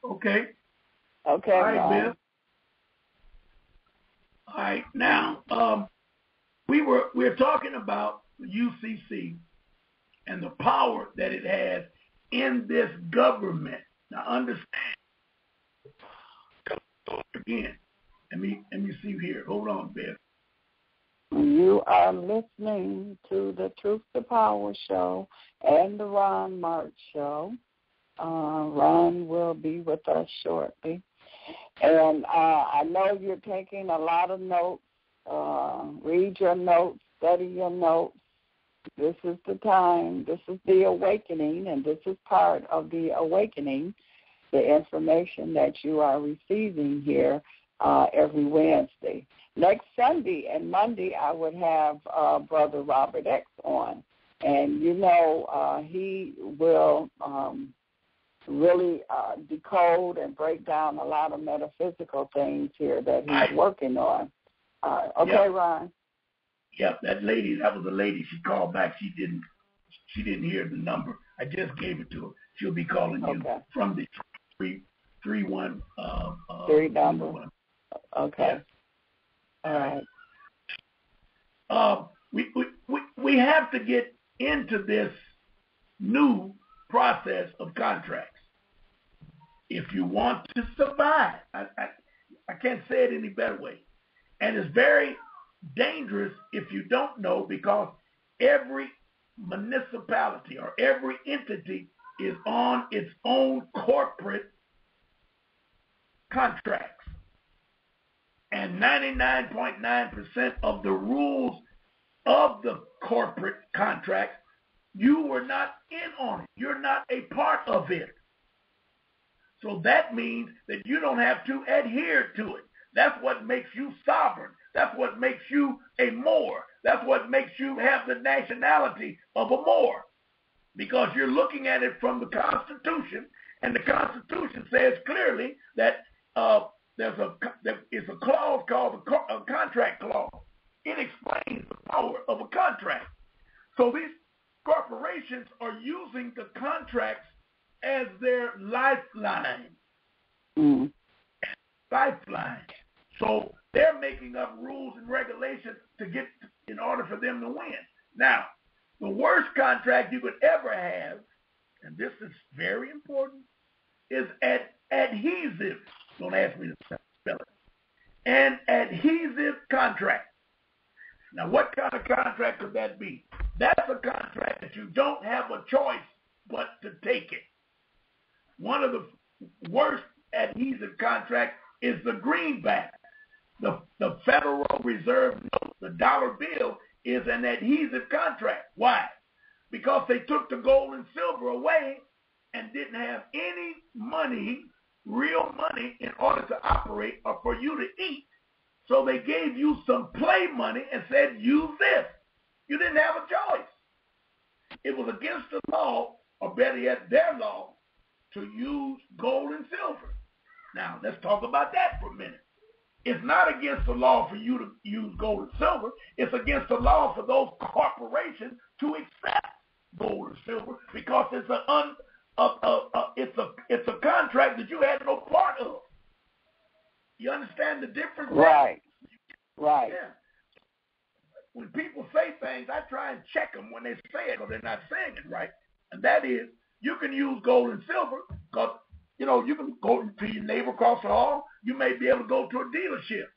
Okay. Okay. All right, Bill. All right. Now, we're talking about the UCC and the power that it has in this government. Now, understand. Again, let me see here. Hold on, Bill. You are listening to the Truth to Power show and the Ron March show. Ron will be with us shortly. And I know you're taking a lot of notes. Read your notes, study your notes. This is the time. This is the awakening, and this is part of the awakening. the information that you are receiving here every Wednesday. Next Sunday and Monday, I would have Brother Robert X on. And, he will really decode and break down a lot of metaphysical things here that he's working on. Okay, Ron? Yep, that was a lady. She called back. She didn't hear the number. I just gave it to her. She'll be calling you from the 331 number. Okay. Yeah. All right. We have to get into this new process of contracts. If you want to survive, I can't say it any better way. And it's very dangerous if you don't know, because every municipality or every entity is on its own corporate contracts. And 99.9% of the rules of the corporate contract, you were not in on it. You're not a part of it. So that means that you don't have to adhere to it. That's what makes you sovereign. That's what makes you a Moor. That's what makes you have the nationality of a Moor, because you're looking at it from the Constitution, and the Constitution says clearly that it's a clause called a contract clause. It explains the power of a contract. So these corporations are using the contracts as their lifeline. Mm. Lifeline. So they're making up rules and regulations in order for them to win. Now, the worst contract you could ever have, and this is very important, is adhesive. Don't ask me to spell it. An adhesive contract. Now, what kind of contract could that be? That's a contract that you don't have a choice but to take it. One of the worst adhesive contracts is the greenback. The Federal Reserve note, the dollar bill, is an adhesive contract. Why? Because they took the gold and silver away and didn't have any money, real money, in order to operate or for you to eat. So they gave you some play money and said, use this. You didn't have a choice. It was against the law, or better yet, their law, to use gold and silver. Now, let's talk about that for a minute. It's not against the law for you to use gold and silver. It's against the law for those corporations to accept gold and silver, because it's a contract that you had no part of. You understand the difference? Right. Yeah. When people say things, I try and check them when they say it, or they're not saying it right. And that is, you can use gold and silver because, you can go to your neighbor across the hall. You may be able to go to a dealership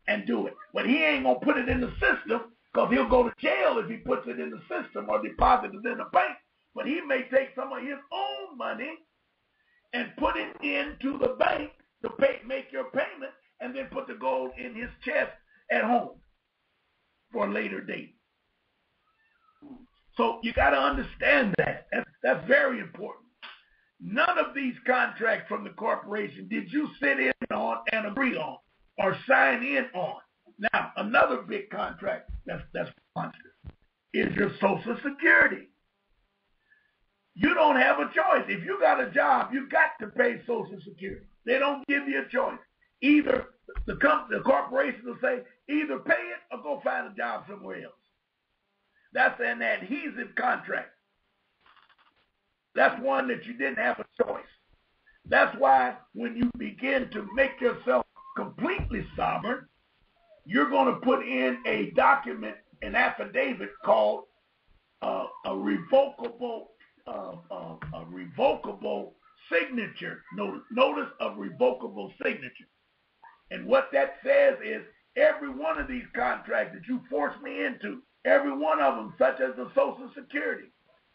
and do it. But he ain't going to put it in the system, because he'll go to jail if he puts it in the system or deposits it in the bank. But he may take some of his own money and put it into the bank to make your payment, and then put the gold in his chest at home for a later date. So you got to understand that. That's very important. None of these contracts from the corporation did you sit in on and agree on or sign in on. Now, another big contract that's responsive is your Social Security. You don't have a choice. If you got a job, you got to pay Social Security. They don't give you a choice. Either the corporation will say, either pay it or go find a job somewhere else. That's an adhesive contract. That's one that you didn't have a choice. That's why when you begin to make yourself completely sovereign, you're going to put in a document, an affidavit called a revocable signature. Notice of revocable signature. And what that says is, every one of these contracts that you force me into, every one of them, such as the Social Security,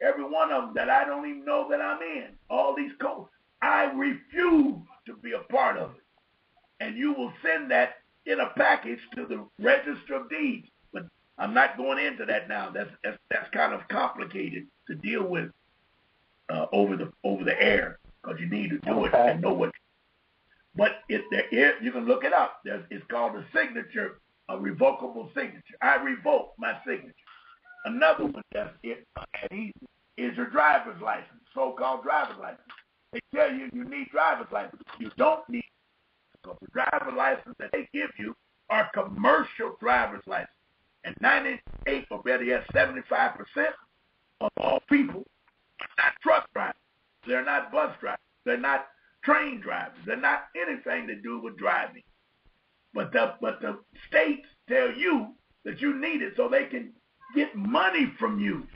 every one of them that I don't even know that I'm in, all these codes, I refuse to be a part of it. And you will send that in a package to the Register of Deeds. But I'm not going into that now. That's kind of complicated to deal with over the air. because you need to do it and know what. But you can look it up. It's called a signature, a revocable signature. I revoke my signature. Another one that's easy is your driver's license, so-called driver's license. They tell you need driver's license. You don't need because the driver's license that they give you are commercial driver's license. And 98 or better yet, 75% of all people are not truck drivers. They're not bus drivers. They're not train drivers. They're not anything to do with driving. But the states tell you that you need it so they can get money from you.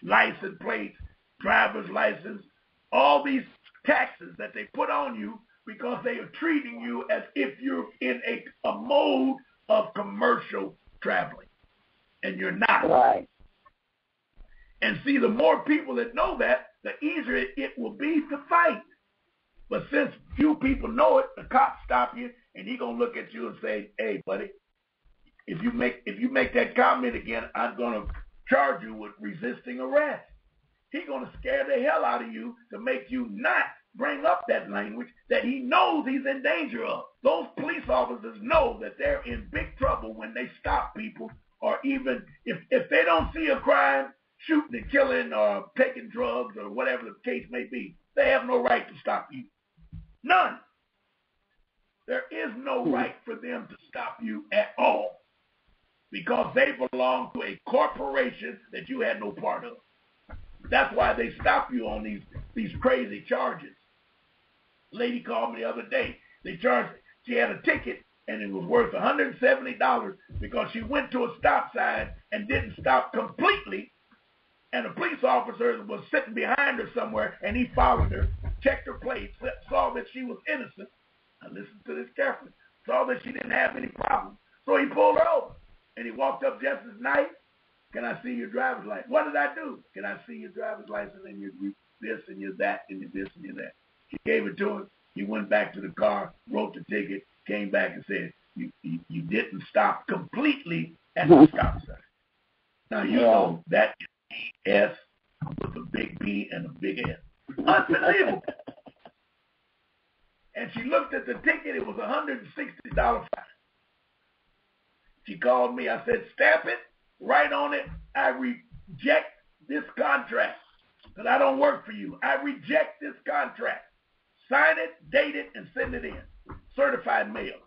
License plates, driver's license, all these taxes that they put on you because they are treating you as if you're in a mode of commercial traveling. And you're not. Right. And see, the more people that know that, the easier it will be to fight. But since few people know it, the cops stop you, and he's gonna look at you and say, "Hey, buddy, if you make that comment again, I'm gonna charge you with resisting arrest." He's gonna scare the hell out of you to make you not bring up that language that he knows he's in danger of. Those police officers know that they're in big trouble when they stop people, or even if they don't see a crime, shooting and killing or taking drugs or whatever the case may be, they have no right to stop you. None. There is no right for them to stop you at all because they belong to a corporation that you had no part of. That's why they stop you on these crazy charges. A lady called me the other day. She had a ticket and it was worth $170 because she went to a stop sign and didn't stop completely. And a police officer was sitting behind her somewhere, and he followed her, checked her plate, saw that she was innocent. I listened to this carefully. Saw that she didn't have any problem. So he pulled her over, and he walked up just as nice. "Can I see your driver's license?" "What did I do?" "Can I see your driver's license and your this and your that and your this and your that?" She gave it to him. He went back to the car, wrote the ticket, came back and said, you didn't stop completely at the stop sign. Now, you know that is S with a big B and a big S. Unbelievable. And she looked at the ticket. It was $160 fine. She called me. I said, "Stamp it, write on it. I reject this contract because I don't work for you. I reject this contract. Sign it, date it, and send it in. Certified mail."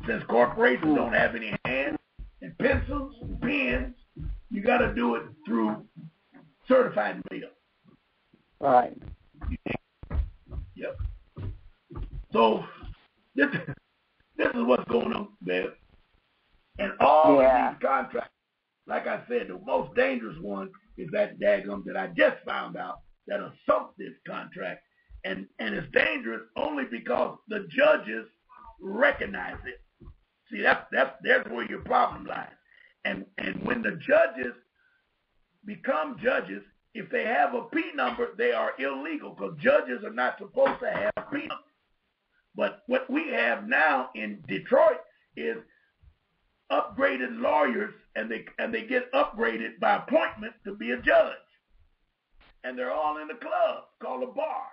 Since corporations don't have any hands and pencils and pens, you got to do it through certified mail. Right. Yep. So this is what's going on, Bev. And all of these contracts, like I said, the most dangerous one is that daggum that I just found out that assumptive contract. And it's dangerous only because the judges recognize it. See, there's where your problem lies. And when the judges become judges, if they have a P number, they are illegal because judges are not supposed to have a P number. But what we have now in Detroit is upgraded lawyers, and they get upgraded by appointment to be a judge. And they're all in a club called a bar.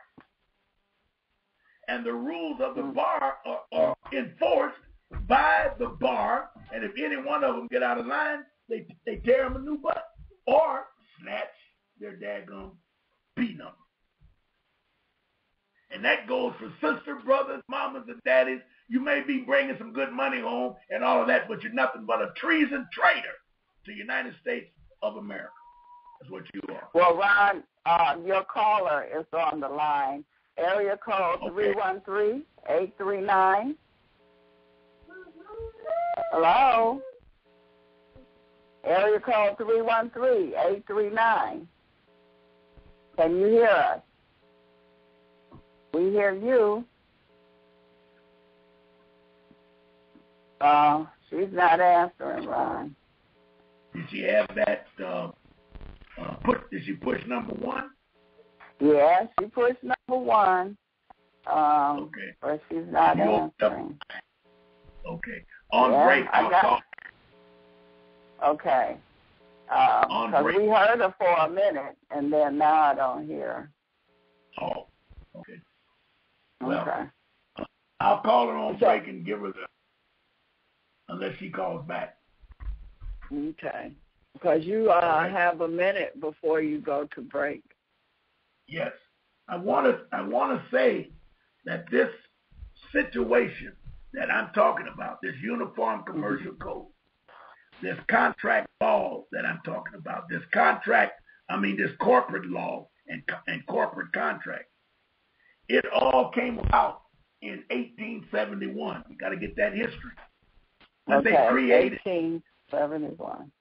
And the rules of the bar are enforced by the bar, and if any one of them get out of line, they tear them a new butt or snatch their daggone P number. And that goes for sisters, brothers, mamas, and daddies. You may be bringing some good money home and all of that, but you're nothing but a treason traitor to the United States of America. That's what you are. Well, Ron, your caller is on the line. Area code 313-839. Hello? Area code 313-839. Can you hear us? We hear you. She's not answering, Ron. Did she have that, did she push number 1? Yeah, she pushed number 1. Okay. But she's not answering. Okay. On break, I'll call. Okay. Because we heard her for a minute, and then now I don't hear her. Oh, okay. Well, okay. I'll call her on break and give her unless she calls back. Okay. Because you have a minute before you go to break. Yes. I want to say that this situation that I'm talking about, this Uniform Commercial Code, this contract law that I'm talking about, this corporate law and corporate contract, it all came about in 1871. You got to get that history. When they created 1871.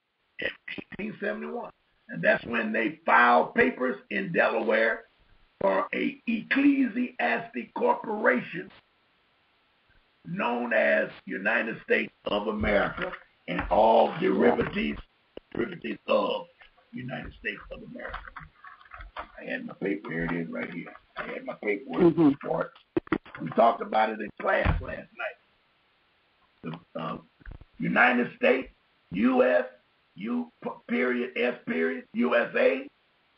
1871. And that's when they filed papers in Delaware for a ecclesiastic corporation known as United States of America and all derivatives of United States of America. I had my paper. Here it is right here. I had my paperwork for it. We talked about it in class last night. The United States, U.S., U period, S period, USA,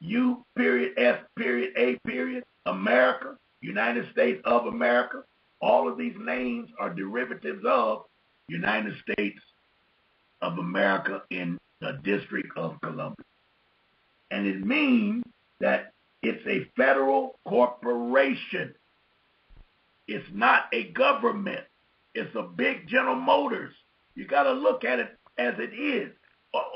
U period, S period, A period, America, United States of America. All of these names are derivatives of United States of America in the District of Columbia. And it means that it's a federal corporation. It's not a government. It's a big General Motors. You got to look at it as it is.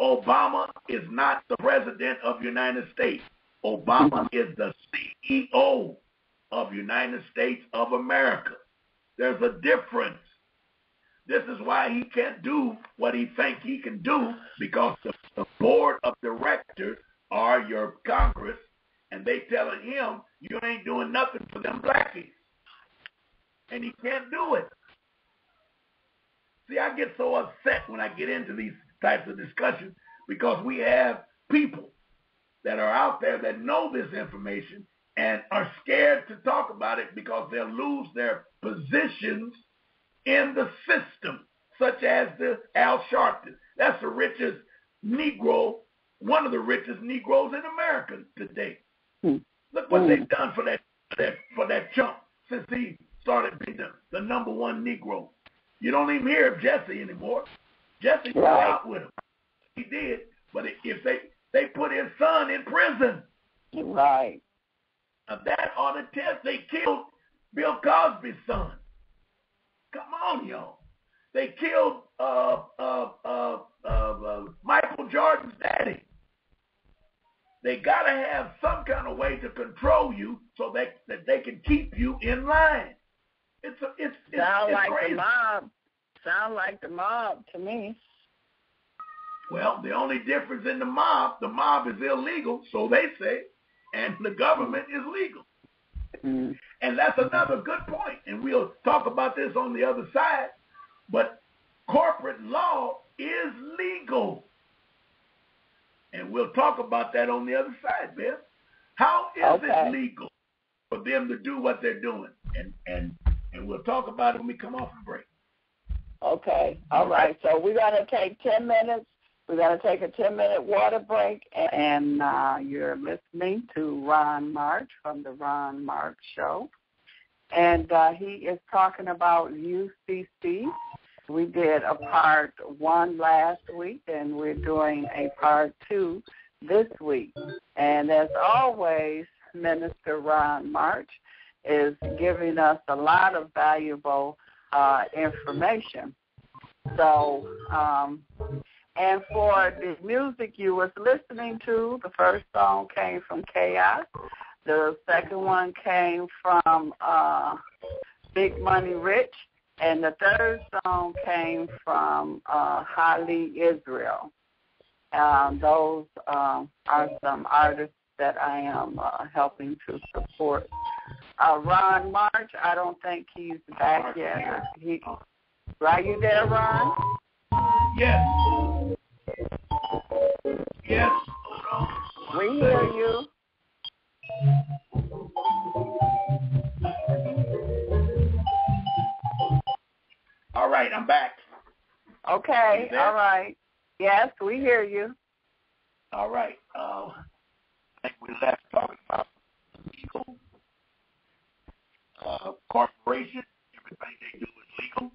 Obama is not the president of the United States. Obama is the CEO of United States of America. There's a difference. This is why he can't do what he thinks he can do, because the board of directors are your Congress, and they telling him you ain't doing nothing for them blackies. And he can't do it. See, I get so upset when I get into these types of discussions because we have people that are out there that know this information and are scared to talk about it because they'll lose their positions in the system, such as the Al Sharpton. That's the richest Negro, one of the richest Negroes in America today. Look what they've done for that chump since he started being the number one Negro. You don't even hear of Jesse anymore. Jesse fell out with him. He did, but if they put his son in prison. Right. Now that on the test, they killed Bill Cosby's son. Come on, y'all. They killed Michael Jordan's daddy. They got to have some kind of way to control you so that they can keep you in line. It's like crazy. Sound like the mob to me. Well, the only difference in the mob is illegal, so they say, and the government is legal. And that's another good point, and we'll talk about this on the other side, but corporate law is legal. And we'll talk about that on the other side, Ben. How is it legal for them to do what they're doing? And we'll talk about it when we come off the break. Okay. All right. So we're going to take 10 minutes. We're going to take a 10-minute water break. And you're listening to Ron March from the Ron March Show. And he is talking about UCC. We did a part 1 last week, and we're doing a part 2 this week. And as always, Minister Ron March is giving us a lot of valuable information. So, and for the music you was listening to, the first song came from Chaos. The second one came from Big Money Rich. And the third song came from Holly Israel. Those are some artists that I am helping to support. Ron March, I don't think he's back yet. Are you there, Ron? Yes. Yes. We hear you. All right, I'm back. Okay, all right. Yes, we hear you. All right. I think we left talking about legal corporations. Everything they do is legal.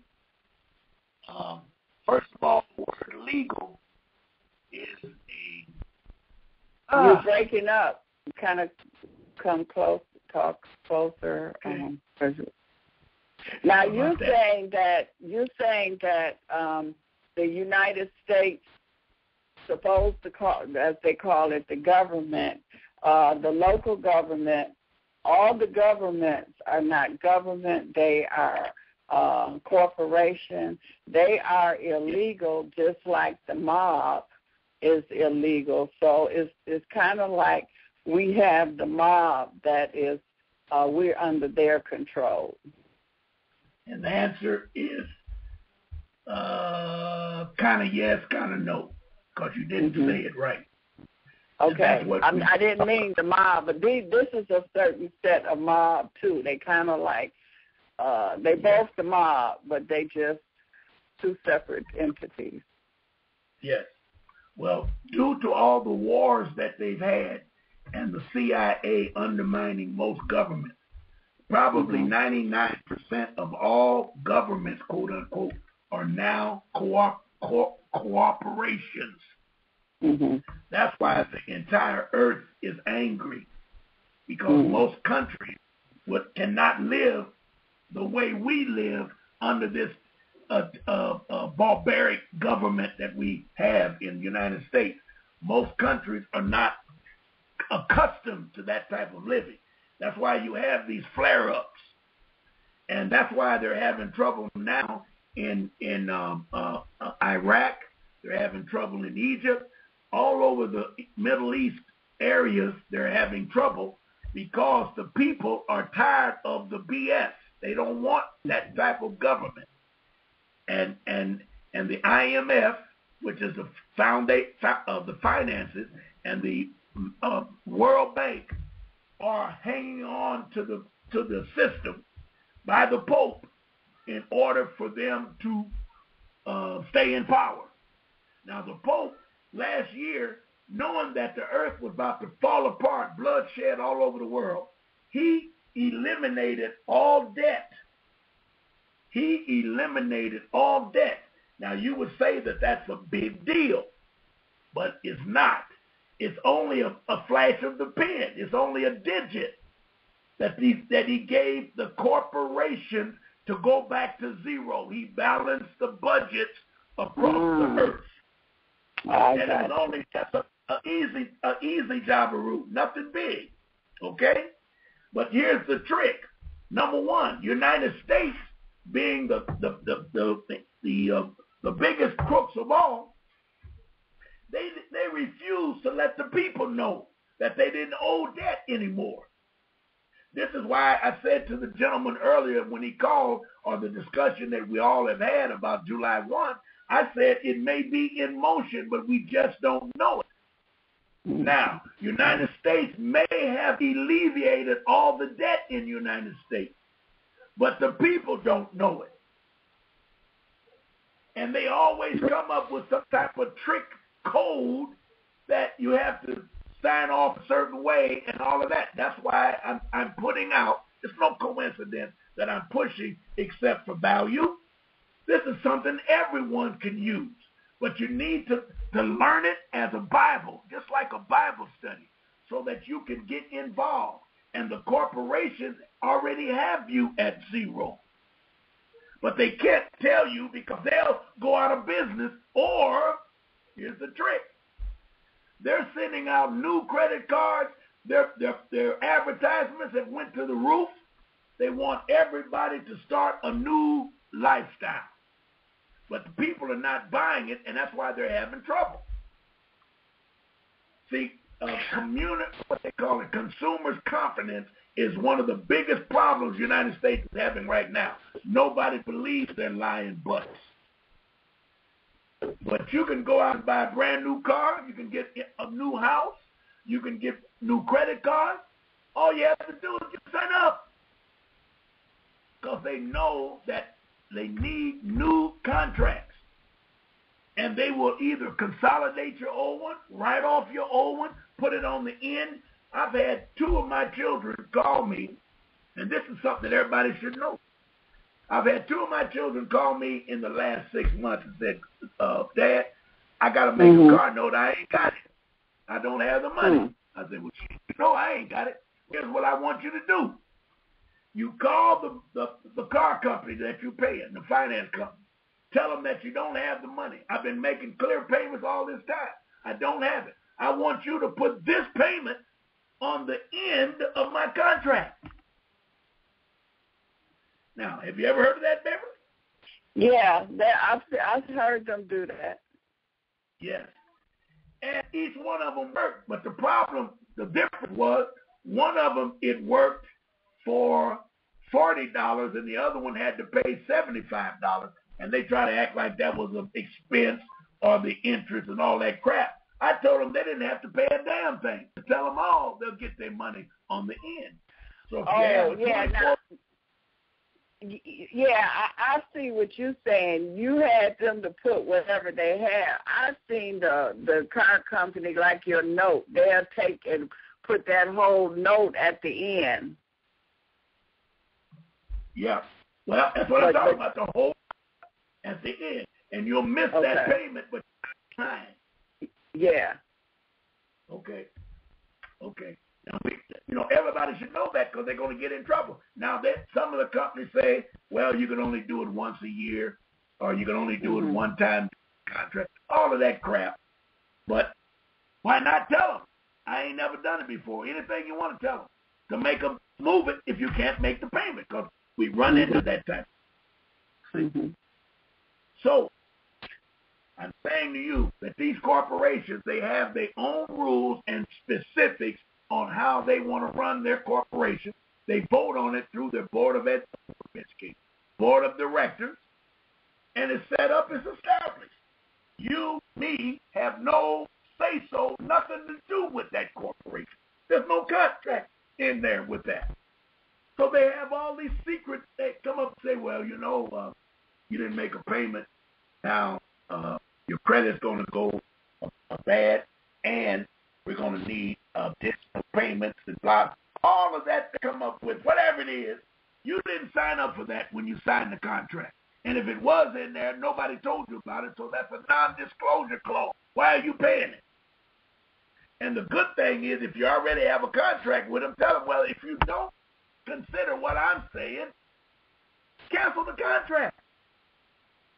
First of all, the word legal is a... You're breaking up. You kind of come close, talk closer. Okay. Now you're saying that the United States, supposed to call, as they call it, the government, the local government, all the governments are not government. They are corporations. They are illegal, just like the mob is illegal. So it's kind of like we have the mob that is we're under their control. And the answer is kind of yes, kind of no, because you didn't say it right. Okay, I didn't mean the mob, but this is a certain set of mob too. They kind of like they both the mob, but they just two separate entities. Yes. Well, due to all the wars that they've had and the CIA undermining most governments, probably 99% of all governments, quote unquote, are now cooperations. That's why the entire earth is angry, because most countries cannot live the way we live under this barbaric government that we have in the United States. Most countries are not accustomed to that type of living. That's why you have these flare-ups, and that's why they're having trouble now in Iraq. They're having trouble in Egypt. All over the Middle East areas, they're having trouble because the people are tired of the BS. They don't want that type of government. And the IMF, which is the foundation of the finances, and the World Bank are hanging on to the system by the Pope in order for them to stay in power. Now the Pope last year, knowing that the earth was about to fall apart, bloodshed all over the world, he eliminated all debt. He eliminated all debt. Now you would say that that's a big deal, but it's not. It's only a flash of the pen. It's only a digit that he gave the corporation to go back to zero. He balanced the budgets across the earth. And it was only just an easy job of root, nothing big, okay? But here's the trick. Number one, United States being the biggest crooks of all, they refused to let the people know that they didn't owe debt anymore. This is why I said to the gentleman earlier when he called, or the discussion that we all have had about July 1, I said it may be in motion, but we just don't know it. Now, United States may have alleviated all the debt in the United States, but the people don't know it. And they always come up with some type of trick code that you have to sign off a certain way and all of that. That's why I'm putting out, it's no coincidence that I'm pushing except for value. This is something everyone can use, but you need to learn it as a Bible, just like a Bible study, so that you can get involved. And the corporations already have you at zero. But they can't tell you because they'll go out of business, or, here's the trick, they're sending out new credit cards. Their advertisements have went to the roof. They want everybody to start a new lifestyle. But the people are not buying it, and that's why they're having trouble. See, what they call it, consumers' confidence is one of the biggest problems the United States is having right now. Nobody believes their lying butts. But you can go out and buy a brand new car. You can get a new house. You can get new credit cards. All you have to do is just sign up. Because they know that they need new contracts. and they will either consolidate your old one, write off your old one, put it on the end. I've had 2 of my children call me, and this is something that everybody should know. I've had 2 of my children call me in the last 6 months and said, Dad, I got to make a car note. I ain't got it. I don't have the money. I said, well, no, I ain't got it. Here's what I want you to do. You call the car company that you're paying, the finance company. Tell them that you don't have the money. I've been making clear payments all this time. I don't have it. I want you to put this payment on the end of my contract. Now, have you ever heard of that, Beverly? Yeah, I've heard them do that. Yes. And each one of them worked. But the difference was, one of them, it worked for $40 and the other one had to pay $75. And they try to act like that was an expense or the interest and all that crap. I told them they didn't have to pay a damn thing. To tell them all, they'll get their money on the end. So if you have a 24... Yeah, I see what you're saying. You had them to put whatever they have. I've seen the car company, like your note, they'll take and put that whole note at the end. Yeah. Well, that's what I'm talking about, the whole at the end. And you'll miss that payment, but time. Yeah. Okay. Now, everybody should know that because they're going to get in trouble. Now, some of the companies say, well, you can only do it once a year or you can only do it one time contract, all of that crap. But why not tell them? I ain't never done it before. Anything you want to tell them to make them move it if you can't make the payment because we run into that time. So I'm saying to you that these corporations, they have their own rules and specifics on how they want to run their corporation. They vote on it through their board of directors, and it's set up, it's established. You, me, have no say-so, nothing to do with that corporation. There's no contract in there with that. So they have all these secrets. They come up and say, well, you didn't make a payment. Now your credit's going to go bad, and we're going to need additional payments and blah. All of that they come up with, whatever it is, you didn't sign up for that when you signed the contract. And if it was in there, nobody told you about it, so that's a non-disclosure clause. Why are you paying it? And the good thing is, if you already have a contract with them, tell them, well, if you don't consider what I'm saying, cancel the contract.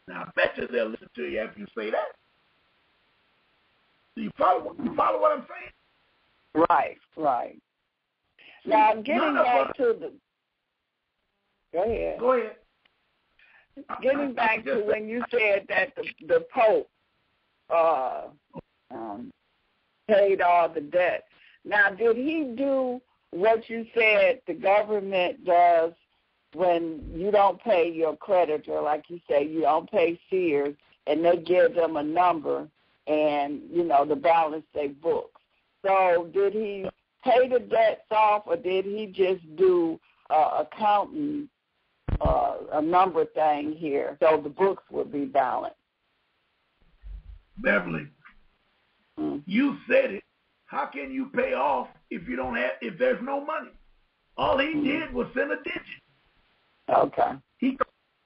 Now, I bet you they'll listen to you after you say that. Do you follow what I'm saying? Right. Now, getting back to the... Go ahead. Getting back to when you said that the Pope paid all the debt. Now, did he do what you said the government does when you don't pay your creditor, like you say, you don't pay Sears, and they give them a number and, the balance they books? So did he pay the debts off, or did he just do accounting, a number thing here so the books would be balanced? Beverly, you said it. How can you pay off if there's no money? All he did was send a digit. Okay. He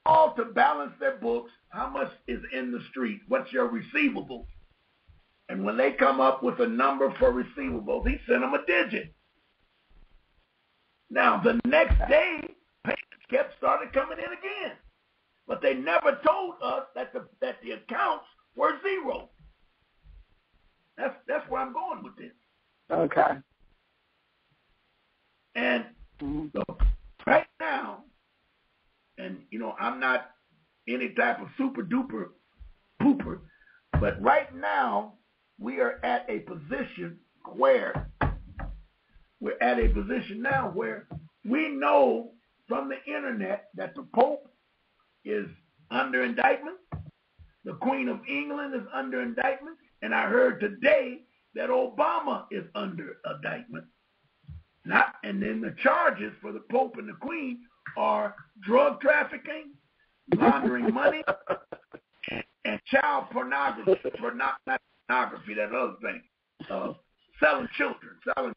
called to balance their books. How much is in the street? What's your receivables? And when they come up with a number for receivables, he sent them a digit. Now, the next day, payments started coming in again. But they never told us that the accounts were zero. That's where I'm going with this. Okay. And right now, and I'm not any type of super duper pooper, but right now we are at a position where we know from the internet that the Pope is under indictment, the Queen of England is under indictment, and I heard today that Obama is under indictment. And then the charges for the Pope and the Queen are drug trafficking, laundering money, and child pornography, not pornography, that other thing, selling children to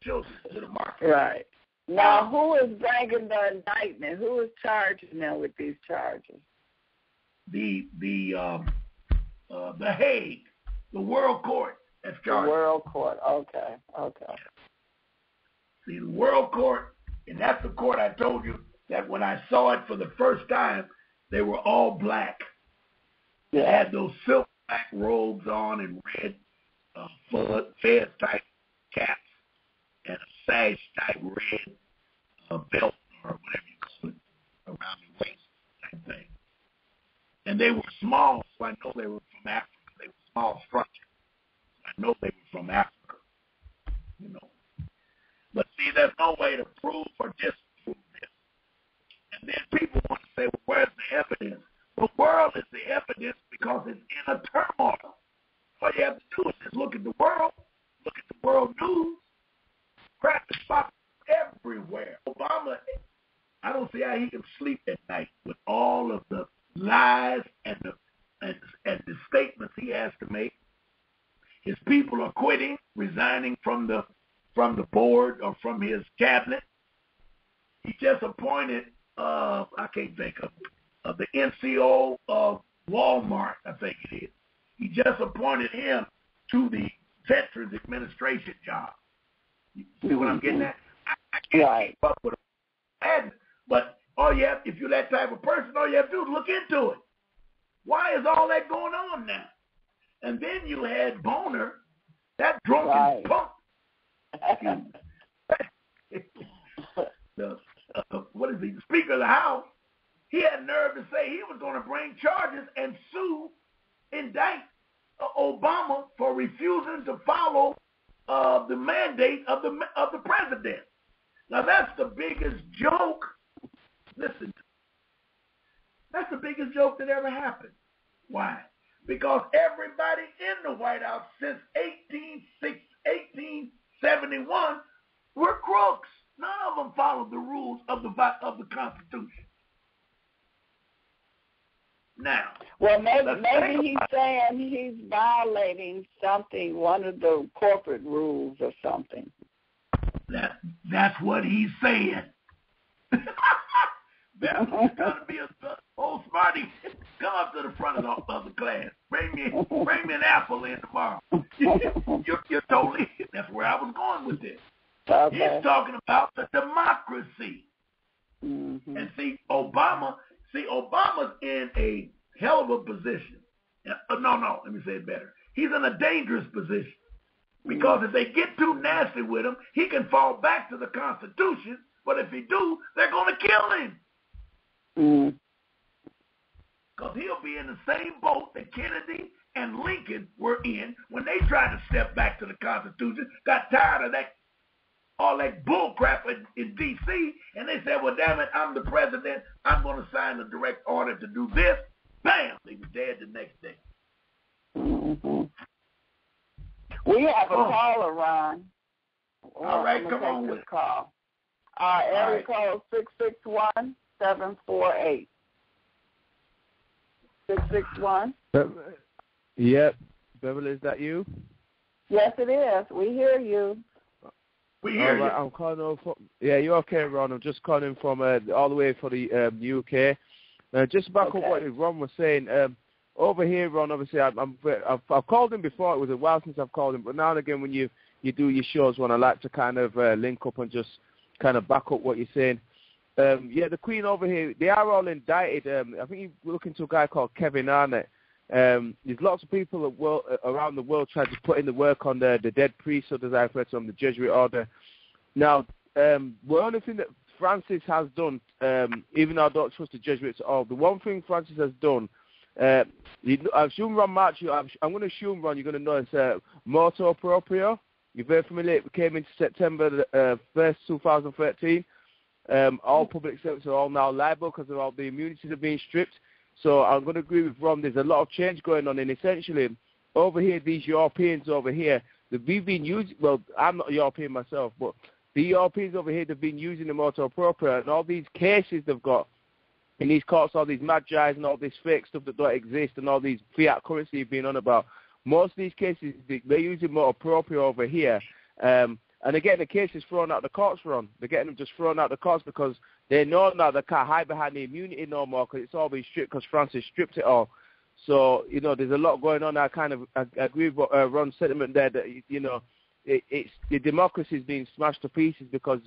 the market. Right. Now, who is bringing the indictment? Who is charging them with these charges? The Hague, the World Court. That's charged. The World Court. Okay. See, the World Court, and that's the court I told you that when I saw it for the first time, they were all black. They had those silk black robes on and red fez type caps and a sash type red belt or whatever you call it around the waist type thing. And they were small, so I know they were from Africa. They were small structure. I know they were from Africa, you know. But see, there's no way to prove or disprove this. And then people want to say, well, where's the evidence? The world is the evidence because it's in a turmoil. All you have to do is just look at the world news. Crap is popping everywhere. Obama, I don't see how he can sleep at night with all of the lies and the statements he has to make. His people are quitting, resigning from the board or from his cabinet. He just appointed, I can't think of the NCO of Walmart, I think it is. He just appointed him to the Veterans Administration job. You see what I'm getting at? I can't keep up with him. But if you're that type of person, all you have to do is look into it. Why is all that going on now? And then you had Boner, that drunken punk. What is he? The Speaker of the House. He had nerve to say he was going to bring charges and indict Obama for refusing to follow the mandate of the president. Now that's the biggest joke. Listen, that's the biggest joke that ever happened. Why? Because everybody in the White House since 1871 were crooks. None of them followed the rules of the Constitution. Now, well, maybe he's saying he's violating something, one of the corporate rules or something. That's what he's saying. That's going to be a old smarty. Come up to the front of the class. Bring me an apple in tomorrow. You're totally. That's where I was going with this. Okay. He's talking about the democracy. Mm-hmm. And Obama's in a hell of a position. No, let me say it better. He's in a dangerous position. Because if they get too nasty with him, he can fall back to the Constitution. But if he do, they're going to kill him. Because he'll be in the same boat that Kennedy and Lincoln were in when they tried to step back to the Constitution, got tired of all that bull crap in D.C., and they said, well, damn it, I'm the president. I'm going to sign a direct order to do this. Bam! He was dead the next day. Mm-hmm. We have a caller, Ron. All right, come on with this call. Area code 661-748. 661. Yep. Beverly, is that you? Yes, it is. We hear you. We hear you. I'm calling over. You're okay, Ron. I'm just calling from all the way for the UK. Just back up what Ron was saying. Over here, Ron, obviously, I've called him before. It was a while since I've called him. But now and again, when you do your shows, when I like to kind of link up and just kind of back up what you're saying. The Queen over here, they are all indicted. I think you're looking to a guy called Kevin Arnett. There's lots of people around the world trying to put in the work on the dead priesthood, as I've read from the Jesuit order. Now, the only thing that Francis has done, even though I don't trust the Jesuits at all, the one thing Francis has done, I assume, Ron March, I'm going to assume, Ron, you're going to know it's motu proprio. You're very familiar. It came into September 1st, 2013. All public servants are all now liable because of all the immunities are being stripped. So I'm going to agree with Ron. There's a lot of change going on, and essentially over here, these Europeans over here, we've been using. Well, I'm not European myself, but the Europeans over here, they've been using the motu proprio, and all these cases they've got in these courts, all these magis and all this fake stuff that don't exist and all these fiat currency you've been on about. Most of these cases, they're using more appropriate over here. And they're getting the cases thrown out the courts, Ron. They're getting them just thrown out the courts because they know now they can't hide behind the immunity no more because it's all been stripped because France has stripped it all. So, there's a lot going on. I agree with Ron's sentiment there that, it's the democracy is being smashed to pieces because,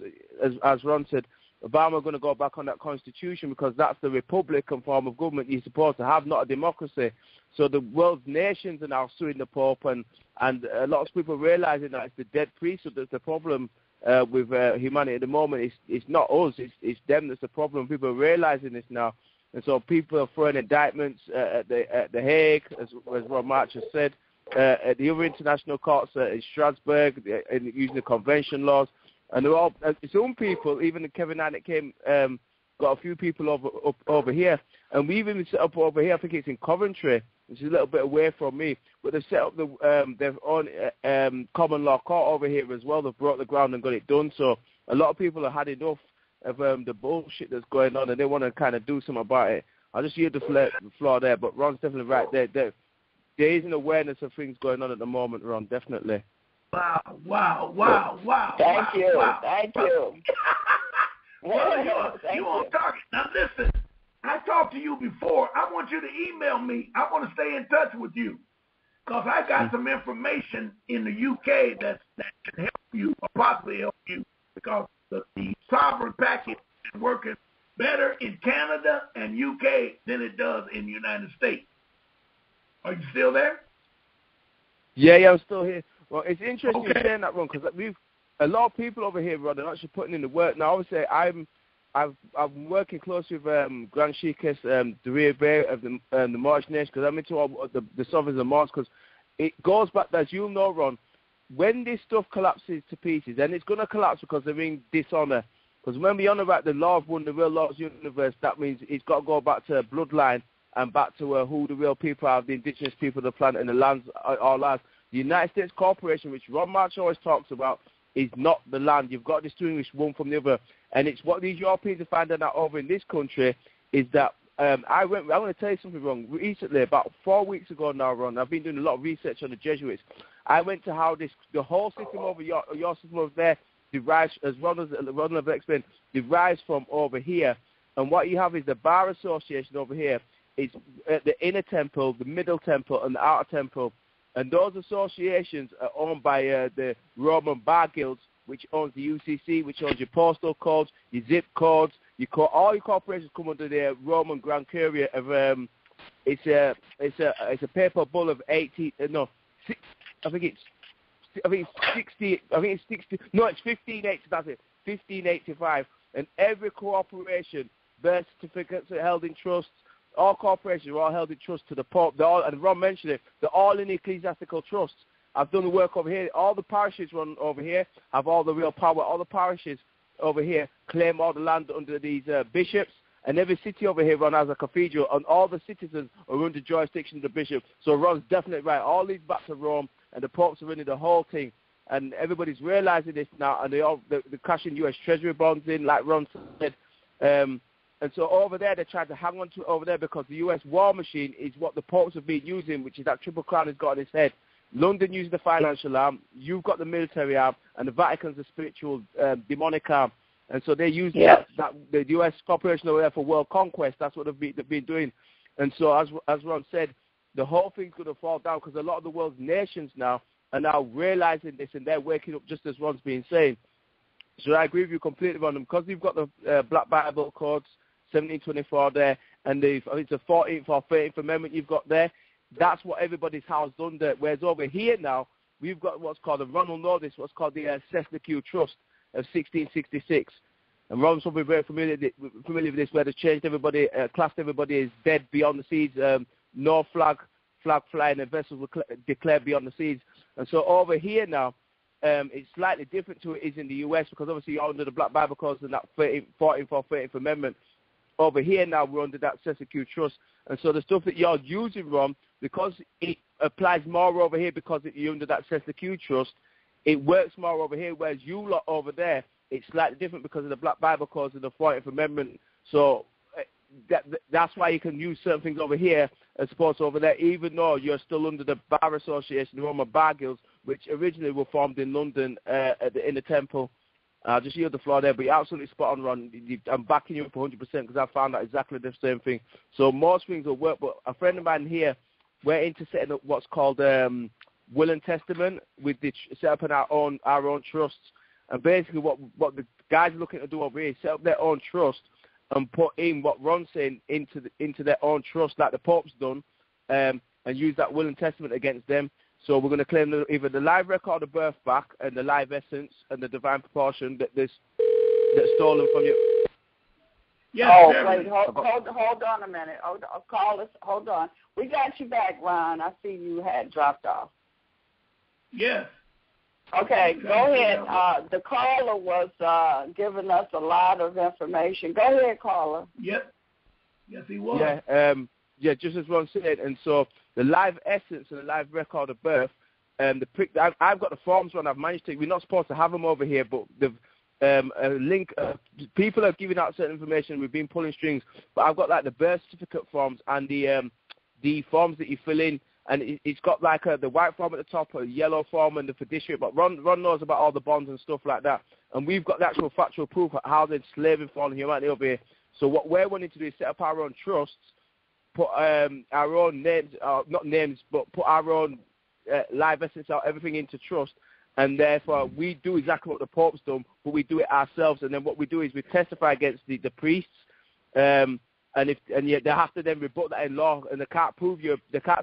as Ron said, Obama going to go back on that constitution because that's the Republican form of government you're supposed to have, not a democracy. So the world's nations are now suing the Pope, and a lot of people realizing that it's the dead priesthood that's the problem with humanity at the moment. It's not us, it's them that's the problem. People are realizing this now. And so people are throwing indictments at the Hague, as Ron March has said, at the other international courts in Strasbourg, using the convention laws. And they're all, some people, even Kevin Annett came, got a few people over here. And we even set up over here, I think it's in Coventry, which is a little bit away from me. But they've set up their own common law court over here as well. They've brought the ground and got it done. So a lot of people have had enough of the bullshit that's going on, and they want to kind of do something about it. I'll just hear the floor there, but Ron's definitely right. There is an awareness of things going on at the moment, Ron, definitely. Wow. Thank you. Well, you on target. Now listen, I talked to you before. I want you to email me. I want to stay in touch with you because I got some information in the UK that can help you or possibly help you because the sovereign package is working better in Canada and UK than it does in the United States. Are you still there? Yeah, I'm still here. Well, it's interesting you're saying that, Ron, because a lot of people over here, Ron, are actually putting in the work. Now, obviously, I'm working closely with Grand Sheikess, the Rear Bay of the Moorish Nation, because I'm into all the sovereigns and mosques, because it goes back, as you know, Ron, when this stuff collapses to pieces, and it's going to collapse because they're in dishonor. Because when we honor about the law of one, the real law of the universe, that means it's got to go back to bloodline and back to who the real people are, the indigenous people of the planet and the lands, our lands. The United States Corporation, which Ron March always talks about, is not the land. You've got to distinguish one from the other. And it's what these Europeans are finding out over in this country is that I want to tell you something wrong. Recently, about 4 weeks ago now, Ron, I've been doing a lot of research on the Jesuits. I went to how the whole system over your system over there derives, as Ron has explained, derives from over here. And what you have is the Bar Association over here. It's the inner temple, the middle temple, and the outer temple. And those associations are owned by the Roman Bar Guilds, which owns the UCC, which owns your postal codes, your zip codes. All your corporations come under the Roman Grand Curia of it's a papal bull of 60. I think it's 60. No, it's 1580. That's it. 1585. And every corporation, birth certificates are held in trusts. All corporations are all held in trust to the Pope. And Ron mentioned it. They're all in ecclesiastical trusts. I've done the work over here. All the parishes run over here have all the real power. All the parishes over here claim all the land under these bishops. And every city over here has a cathedral. And all the citizens are under jurisdiction of the bishop. So Ron's definitely right. All leads back to Rome. And the Pope's running the whole thing. And everybody's realizing this now. And they're cashing U.S. Treasury bonds in, like Ron said. And so over there, they're trying to hang on to it over there because the U.S. war machine is what the popes have been using, which is that triple crown has got on his head. London uses the financial arm, you've got the military arm, and the Vatican's the spiritual demonic arm. And so they use the U.S. corporation over there for world conquest. That's what they've been doing. And so as Ron said, the whole thing's going to fall down because a lot of the world's nations now are now realizing this, and they're waking up just as Ron's been saying. So I agree with you completely, Ron. Because you've got the Black Bible codes, 1724 there, and I think it's the 14th or 13th Amendment you've got there. That's what everybody's housed under. Whereas over here now, we've got what's called, and Ron will know this, what's called the Cessna Q Trust of 1666. And Ron's probably very familiar with this, where they changed everybody, classed everybody as dead beyond the seas, no flag flying, and vessels were declared beyond the seas. And so over here now, it's slightly different to what it is in the U.S. because obviously you're under the Black Bible codes and that 14th or 13th Amendment. Over here now, we're under that Cessna Q Trust. And so the stuff that you're using, Ron, because it applies more over here because you're under that Cessna Q Trust, it works more over here, whereas you lot over there, it's slightly different because of the Black Bible codes and the 14th Amendment. So that's why you can use certain things over here as opposed to over there, even though you're still under the Bar Association, the Roman Bar Guilds, which originally were formed in London in the Temple. Just yield the floor there, but you're absolutely spot on, Ron. I'm backing you up 100% because I found out exactly the same thing. So most things will work, but a friend of mine here, we're into setting up what's called will and testament with the set up in our own trusts. And basically what the guys are looking to do over here is set up their own trust and put in what Ron's saying into their own trust like the Pope's done, and use that will and testament against them. So we're going to claim either the live record of birth back and the live essence and the divine proportion that's stolen from you. Yes, wait, hold on a minute. Hold on. We got you back, Ron. I see you had dropped off. Yes. Okay, go ahead. The caller was giving us a lot of information. Go ahead, caller. Yep. Yes, he was. Yeah, just as Ron said. And so the live essence and the live record of birth, I've got the forms, Ron. I've managed to. We're not supposed to have them over here, but a link. People are giving out certain information. We've been pulling strings, but I've got like the birth certificate forms and the forms that you fill in. And it's got like the white form at the top, a yellow form, and the fiduciary. But Ron knows about all the bonds and stuff like that. And we've got the actual factual proof of how they're enslaving fallen humanity over here. So what we're wanting to do is set up our own trusts, put our own names, not names, but put our own live essence out, everything into trust. And therefore, we do exactly what the Pope's done, but we do it ourselves. And then what we do is we testify against the priests. And yet they have to then rebut that in law, and they can't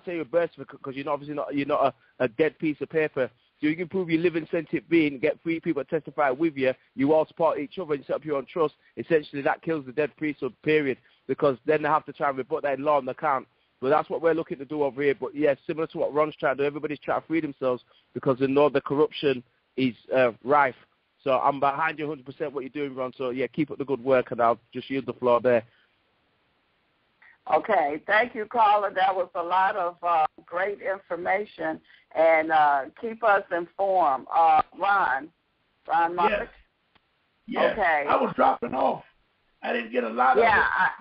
say your birth certificate because you're not a dead piece of paper. So you can prove you're living sentient being, get 3 people to testify with you. You all support each other and set up your own trust. Essentially, that kills the dead priesthood. Period. Because then they have to try and rebut that in law, and they can't. But that's what we're looking to do over here. But yeah, similar to what Ron's trying to do, everybody's trying to free themselves because they know the corruption is rife. So I'm behind you 100% what you're doing, Ron. So yeah, keep up the good work, and I'll just yield the floor there. Okay, thank you, caller. That was a lot of great information, and keep us informed. Ron Mark? Yes. Okay. I was dropping off. I didn't get a lot of it,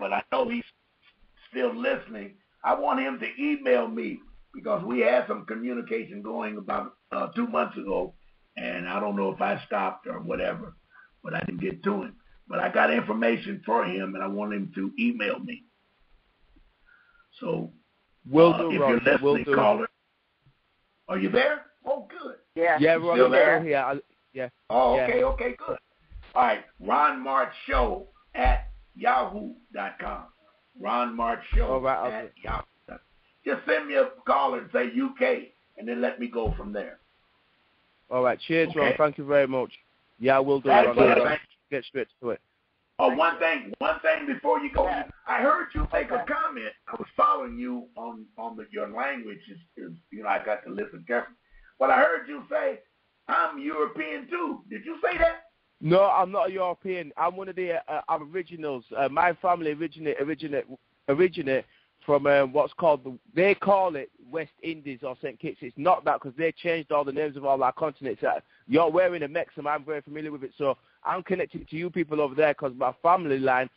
but I know he's still listening. I want him to email me because we had some communication going about 2 months ago, and I don't know if I stopped or whatever, but I didn't get to him. But I got information for him, and I want him to email me. So, will do, if Ron. you're listening, caller, are you there? Oh, good. Yeah, Ron, still there? Yeah. Oh, yeah. Okay, good. All right, Ron March Show at yahoo.com. Ron March Show at yahoo.com. Just send me a call and say UK, and then let me go from there. All right, cheers, okay. Ron. Thank you very much. Yeah, I will do, Ron. Get straight to it. Oh, one thing before you go. I heard you make a comment. I was following you on your language. I got to listen carefully. But I heard you say, I'm European too. Did you say that? No, I'm not a European. I'm one of the Aboriginals. My family originate from what's called, they call it West Indies or St. Kitts. It's not that because they changed all the names of all our continents. You're wearing a mix, and I'm very familiar with it. So I'm connected to you people over there because my family line,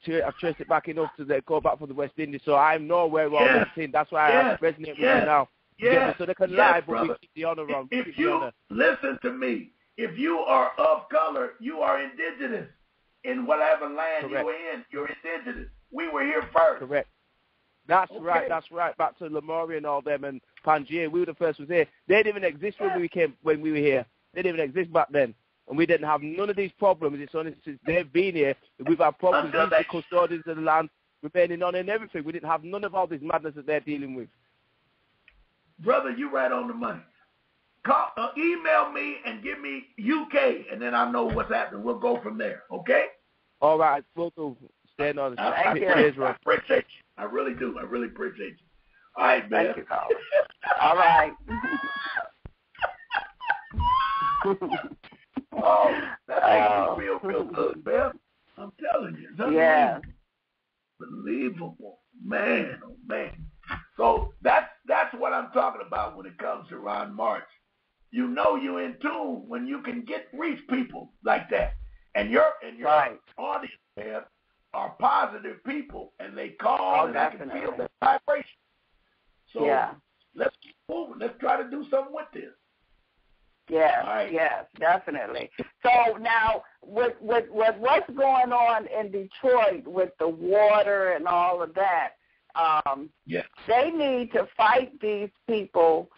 I've traced it back enough to go back for the West Indies. So I know where we're all in. That's why I resonate with you now. Yeah. So they can lie, but brother. we keep the honor on. If you listen to me, if you are of color, you are indigenous. In whatever land you're in, you're indigenous. We were here first. Correct. That's right. Back to Lemuria and all them and Pangaea. We were the first ones here. They didn't even exist when we were here. They didn't even exist back then. And we didn't have none of these problems. It's only since they've been here that we've had problems with the custodians of the land, remaining on and everything. We didn't have none of all this madness that they're dealing with. Brother, you right on the money. Email me and give me UK, and then I know what's happening. We'll go from there, okay? All right. We'll do. Stand on the I appreciate you. I really do. I really appreciate you. All right, man. Thank you, caller. All right. That makes me real good, man. I'm telling you. Yeah. Unbelievable. Man, oh, man. So that's what I'm talking about when it comes to Ron March. You know you're in tune when you can reach people like that. And your right. audience, man, are positive people, and they call, and definitely. I can feel that vibration. So yeah. let's keep moving. Let's try to do something with this. Yes, right. Yes, definitely. So now, with what's going on in Detroit with the water and all of that, they need to fight these people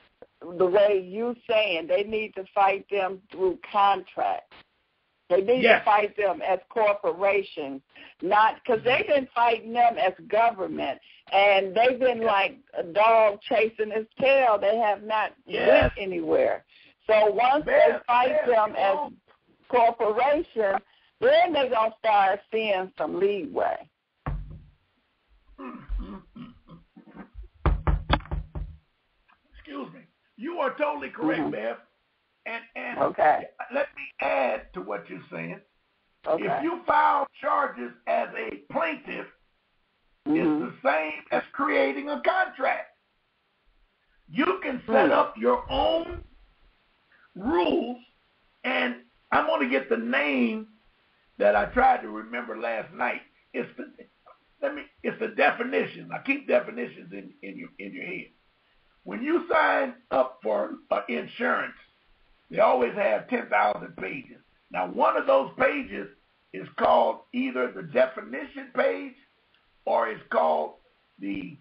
the way you're saying. They need to fight them through contracts. They need to fight them as corporations, not because they've been fighting them as government, and they've been like a dog chasing its tail. They have not went anywhere. So once they fight them as corporations, then they're going to start seeing some leeway. Excuse me. You are totally correct, Bev. And let me add to what you're saying. Okay. If you file charges as a plaintiff, it's the same as creating a contract. You can set up your own rules, and I'm going to get the name that I tried to remember last night. It's the definition. I keep definitions in your head. When you sign up for insurance, they always have 10,000 pages. Now, one of those pages is called either the definition page or it's called the,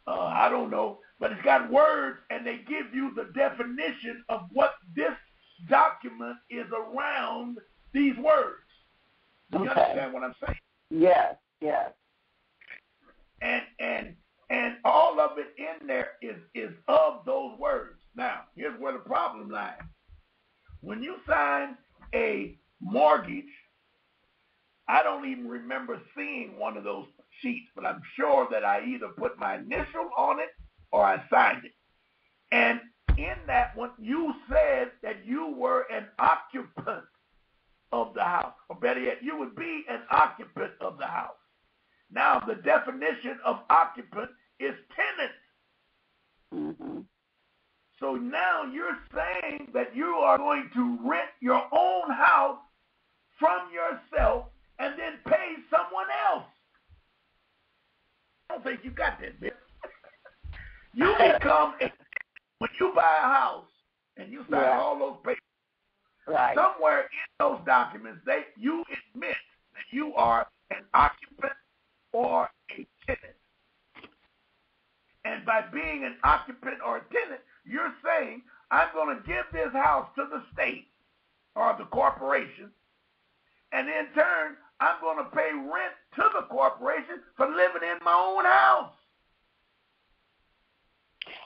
I don't know, but it's got words, and they give you the definition of what this document is around these words. Do you understand what I'm saying? Yes. And all of it in there is of those words. Now, here's where the problem lies. When you sign a mortgage, I don't even remember seeing one of those sheets, but I'm sure that I either put my initial on it or I signed it. And in that one, you said that you were an occupant of the house, or better yet, you would be an occupant of the house. Now, the definition of occupant is tenant. So now you're saying that you are going to rent your own house from yourself and then pay someone else. I don't think you got that, bitch. You become, when you buy a house and you sign all those papers, somewhere in those documents, you admit that you are an occupant or a tenant. And by being an occupant or a tenant, you're saying, I'm going to give this house to the state or the corporation, and in turn, I'm going to pay rent to the corporation for living in my own house.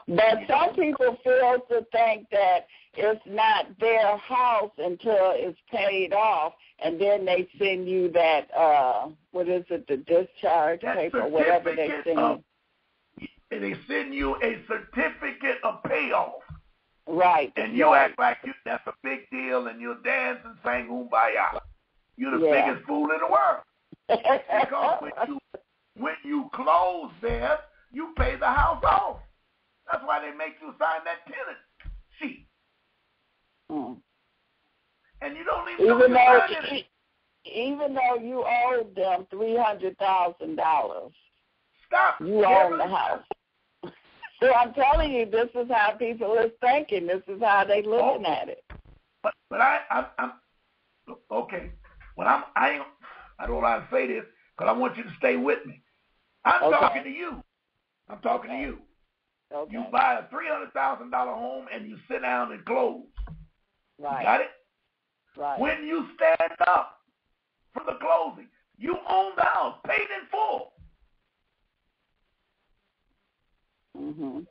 But some people feel to think that it's not their house until it's paid off, and then they send you that, the discharge paper, whatever they send you. They send you a certificate of payoff. Right. And you act like that's a big deal, and you'll dance and sing Kumbaya. You're the biggest fool in the world. Because when you close there, you pay the house off. That's why they make you sign that tenant sheet. And you don't even know you're signing it. Even though you owed them $300,000. Stop. You own the house. So I'm telling you, this is how people are thinking. This is how they're looking at it. But I'm okay. When I don't know how to say this, because I want you to stay with me. I'm talking to you. I'm talking to you. Okay. You buy a $300,000 home and you sit down and close. Right. You got it? Right. When you stand up for the closing, you own the house, paid in full.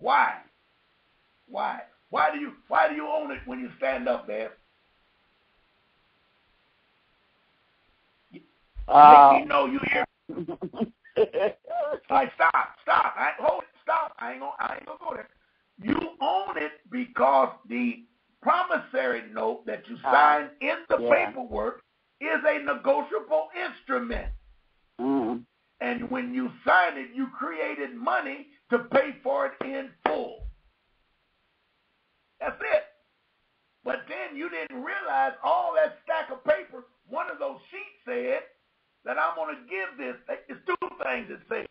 Why? Why do you own it when you stand up, Bev? Let me know you hear. Like, stop. Hold it. Stop. I ain't gonna go there. You own it because the promissory note that you signed in the paperwork is a negotiable instrument. And when you signed it, you created money to pay for it in full. That's it. But then you didn't realize all that stack of paper, one of those sheets said that I'm going to give this. It's two things it says.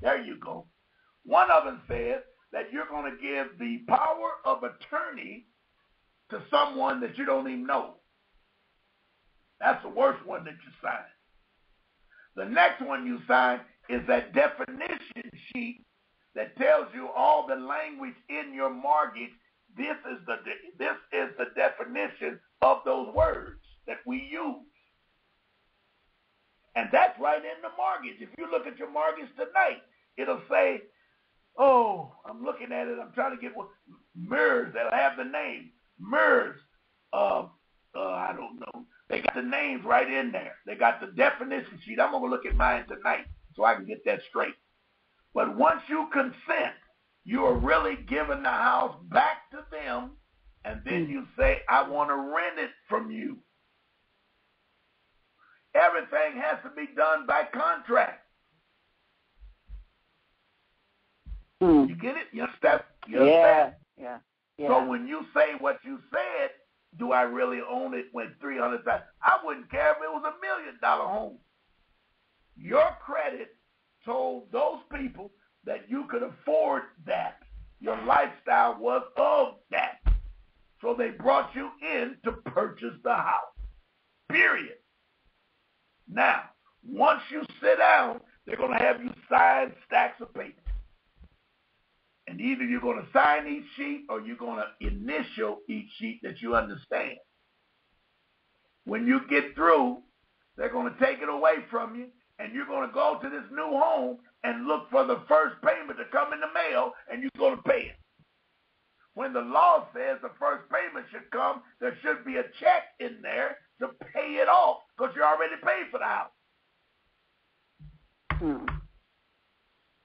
There you go. One of them says that you're going to give the power of attorney to someone that you don't even know. That's the worst one that you sign. The next one you sign is that definition sheet that tells you all the language in your mortgage. This is the definition of those words that we use. And that's right in the mortgage. If you look at your mortgage tonight, it'll say, oh, I'm looking at it. I'm trying to get what MERS. They'll have the name. MERS. I don't know. They got the names right in there. They got the definition sheet. I'm going to look at mine tonight so I can get that straight. But once you consent, you are really giving the house back to them, and then you say, I want to rent it from you. Everything has to be done by contract. You get it? You understand? Yeah. So when you say what you said, do I really own it when $300,000? I wouldn't care if it was $1 million home. Your credit told those people that you could afford that. Your lifestyle was of that. So they brought you in to purchase the house. Period. Now, once you sit down, they're going to have you sign stacks of paper. And either you're going to sign each sheet or you're going to initial each sheet that you understand. When you get through, they're going to take it away from you, and you're going to go to this new home and look for the first payment to come in the mail, and you're going to pay it. When the law says the first payment should come, there should be a check in there to pay it off because you already paid for the house.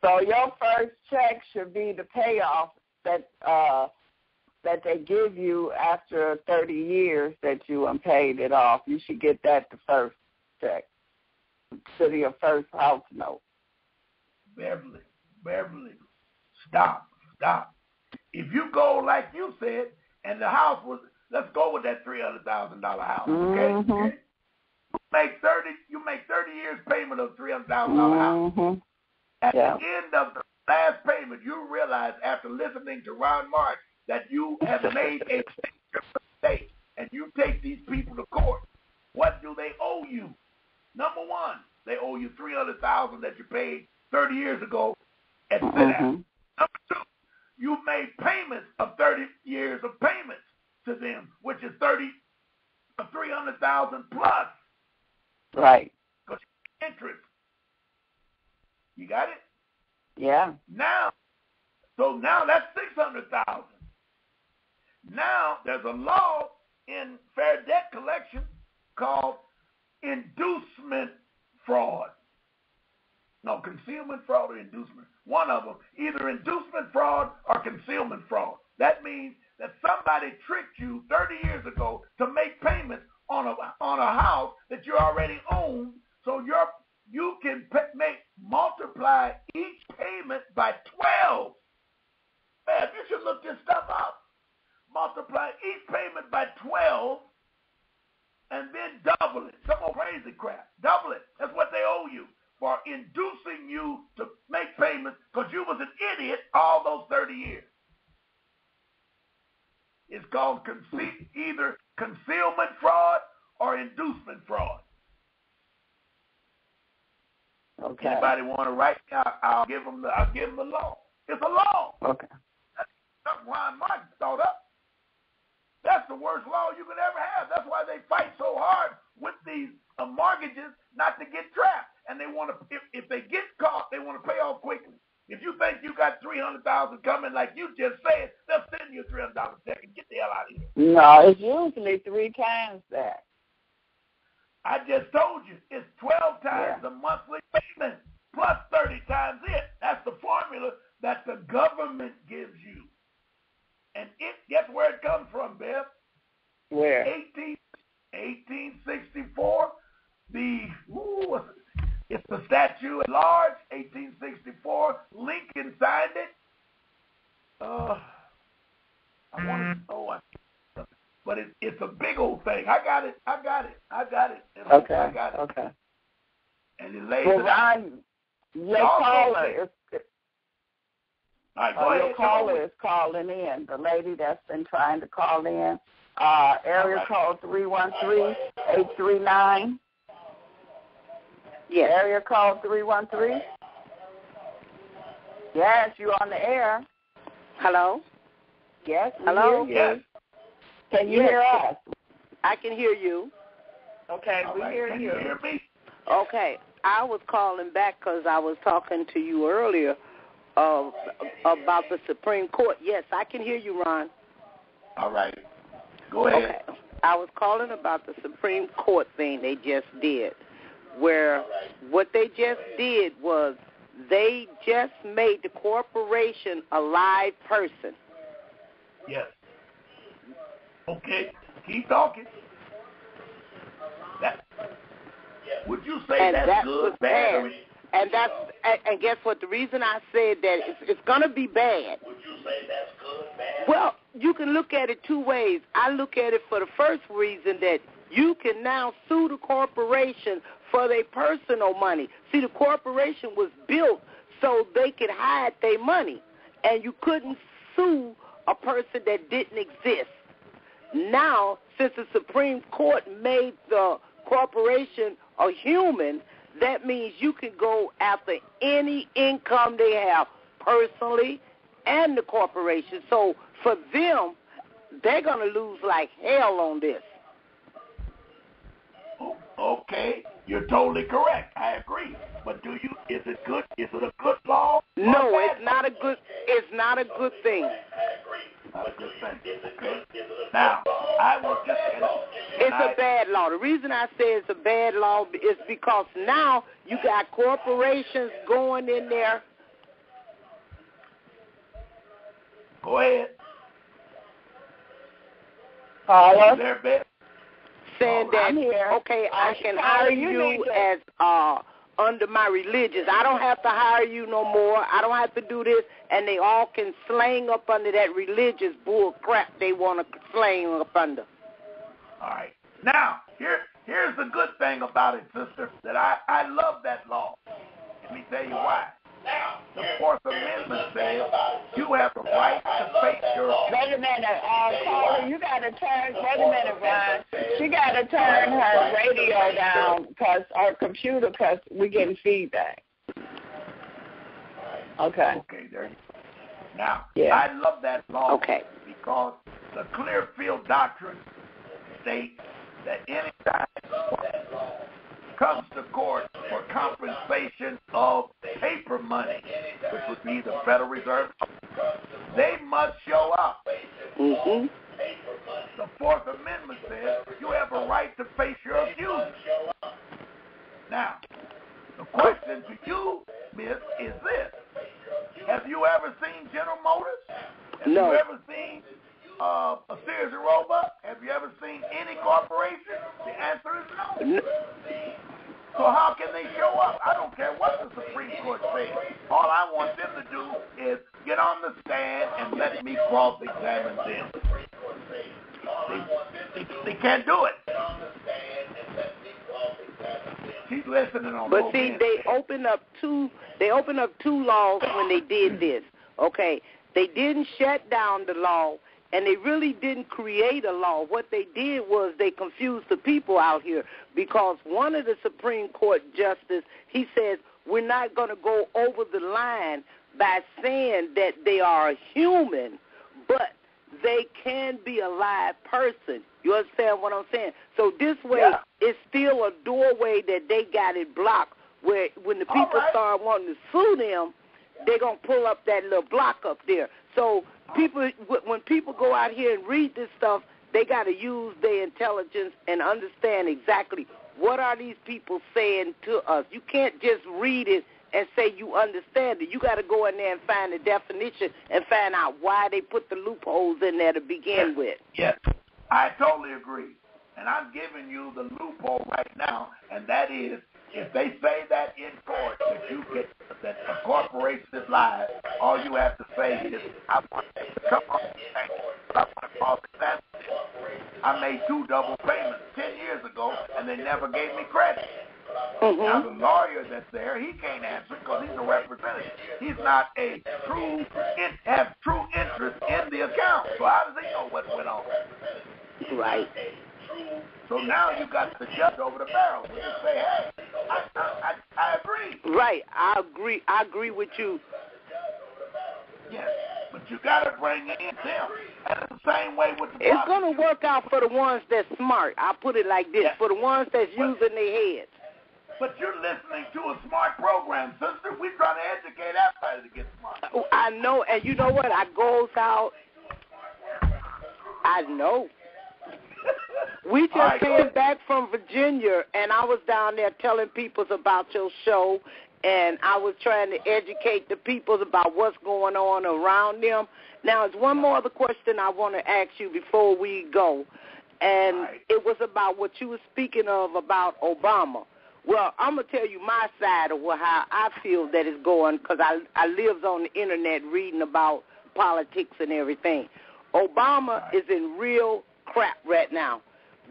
So your first check should be the payoff that they give you after 30 years that you paid it off. You should get that the first check to your first house note. Beverly, stop. If you go like you said, and the house was, let's go with that $300,000 house, okay? You make 30 years payment of $300,000 house. At the end of the last payment, you realize after listening to Ron Mark that you have made a mistake, and you take these people to court. What do they owe you? Number one, they owe you $300,000 that you paid 30 years ago at sit-down. Number two, you made payments of 30 years of payments to them, which is $300,000 plus. Right. Because interest. You got it? Yeah. Now that's $600,000. Now there's a law in fair debt collection called inducement fraud. No, concealment fraud or inducement. One of them, either inducement fraud or concealment fraud. That means that somebody tricked you 30 years ago to make payments on a house that you already own, so you can multiply each payment by 12. Man, you should look this stuff up. Multiply each payment by 12 and then double it. Some more crazy crap. Double it. That's what they owe you for inducing you to make payments because you was an idiot all those 30 years. It's called either concealment fraud or inducement fraud. Okay. Anybody want to write? I'll give them the law. It's a law. Okay. That's Ron Martin thought up. That's the worst law you could ever have. That's why they fight so hard with these mortgages not to get trapped. And they want to, if they get caught, they want to pay off quickly. If you think you got $300,000 coming, like you just said, they'll send you a $300 check and get the hell out of here. No, it's usually 3 times that. I just told you, it's 12 times the monthly payment plus 30 times it. That's the formula that the government gives you. And guess where it comes from, Bev? Where? 1864. It's the statute at large, 1864. Lincoln signed it. But it's a big old thing. I got it. Okay. I got it. Okay. and it lays well, it out. Ron, your caller is. All right, go ahead. Your caller is calling in. The lady that's been trying to call in. Area code 313-839. Yes. Area code 313. Yes, you're on the air. Hello? Yes, we Hello? hear you. Yes. Can you hear us? I can hear you. Okay, we hear Can you. you hear me? Okay. I was calling back because I was talking to you earlier about the Supreme Court. Yes, I can hear you, Ron. All right. Go ahead. Okay. I was calling about the Supreme Court thing they just did, where what they just did was they just made the corporation a live person. Yes. Okay. Keep talking. Would you say And that's that good, was bad? And guess what? The reason I said that it's going to be bad. Would you say that's good, bad? Well, you can look at it two ways. I look at it for the first reason that you can now sue the corporation for their personal money. See, the corporation was built so they could hide their money, and you couldn't sue a person that didn't exist. Now, since the Supreme Court made the corporation a human, that means you can go after any income they have personally and the corporation. So for them, they're going to lose like hell on this. Okay, you're totally correct. I agree. But is it good? Is it a good law? No, it's not a good thing. Not a good thing. Okay. Now, I will just it's a bad law. The reason I say it's a bad law is because now you got corporations going in there. Go ahead. Caller. There, Ben. Saying that, okay, I can hire you as under my religious. I don't have to hire you no more. I don't have to do this. And they all can slang up under that religious bull crap they want to slang up under. All right. Now, here's the good thing about it, sister, that I love that law. Let me tell you why. The Fourth Amendment says you have the right to face your... Wait a minute, caller, you got to turn... Wait a minute, Ron. She got to turn her radio down because we're getting feedback. Okay. Okay, there you go. Now, yeah. I love that law because the Clearfield Doctrine states that any time comes to court for compensation of paper money, which would be the Federal Reserve, they must show up. Mm-hmm. The Fourth Amendment says you have a right to face your accusers. Now, the question to you, Miss, is this. Have you ever seen General Motors? Have you ever seen a Sears and Roebuck? Have you ever seen any corporation? The answer is no. So how can they show up? I don't care what the Supreme Court says. All I want them to do is get on the stand and let me cross-examine them. They can't do it. She's listening on. But see, they opened up two laws when they did this. Okay, they didn't shut down the law, and they really didn't create a law. What they did was they confused the people out here because one of the Supreme Court justices, he says, we're not going to go over the line by saying that they are a human, but they can be a live person. You understand what I'm saying? So this way, it's still a doorway that they got it blocked, where when the people start wanting to sue them, they're going to pull up that little block up there. So when people go out here and read this stuff, they got to use their intelligence and understand exactly what are these people saying to us. You can't just read it and say you understand it. You got to go in there and find the definition and find out why they put the loopholes in there to begin with. Yes, I totally agree. And I'm giving you the loophole right now, and that is if they say that in court that a corporation is live, all you have to say is, I want to come on I want to cross-examine. I made 2 double payments 10 years ago, and they never gave me credit. Now, the lawyer that's there, he can't answer because he's a representative. He's not have true interest in the account. So how does he know what went on? Right. So now you got the judge over the barrel. You just say, hey, I agree. Right. I agree with you. Yes. But you got to bring in them. And it's the same way with the It's going to work out for the ones that's smart. I'll put it like this. For the ones that's using their heads. But you're listening to a smart program, sister. We're trying to educate everybody to get smart. I know. And you know what? I goes out. I know. We just came back from Virginia, and I was down there telling people about your show, and I was trying to educate the people about what's going on around them. Now, there's one more other question I want to ask you before we go, and it was about what you were speaking of about Obama. Well, I'm going to tell you my side of how I feel that it's going, because I live on the Internet reading about politics and everything. Obama is in real crap right now.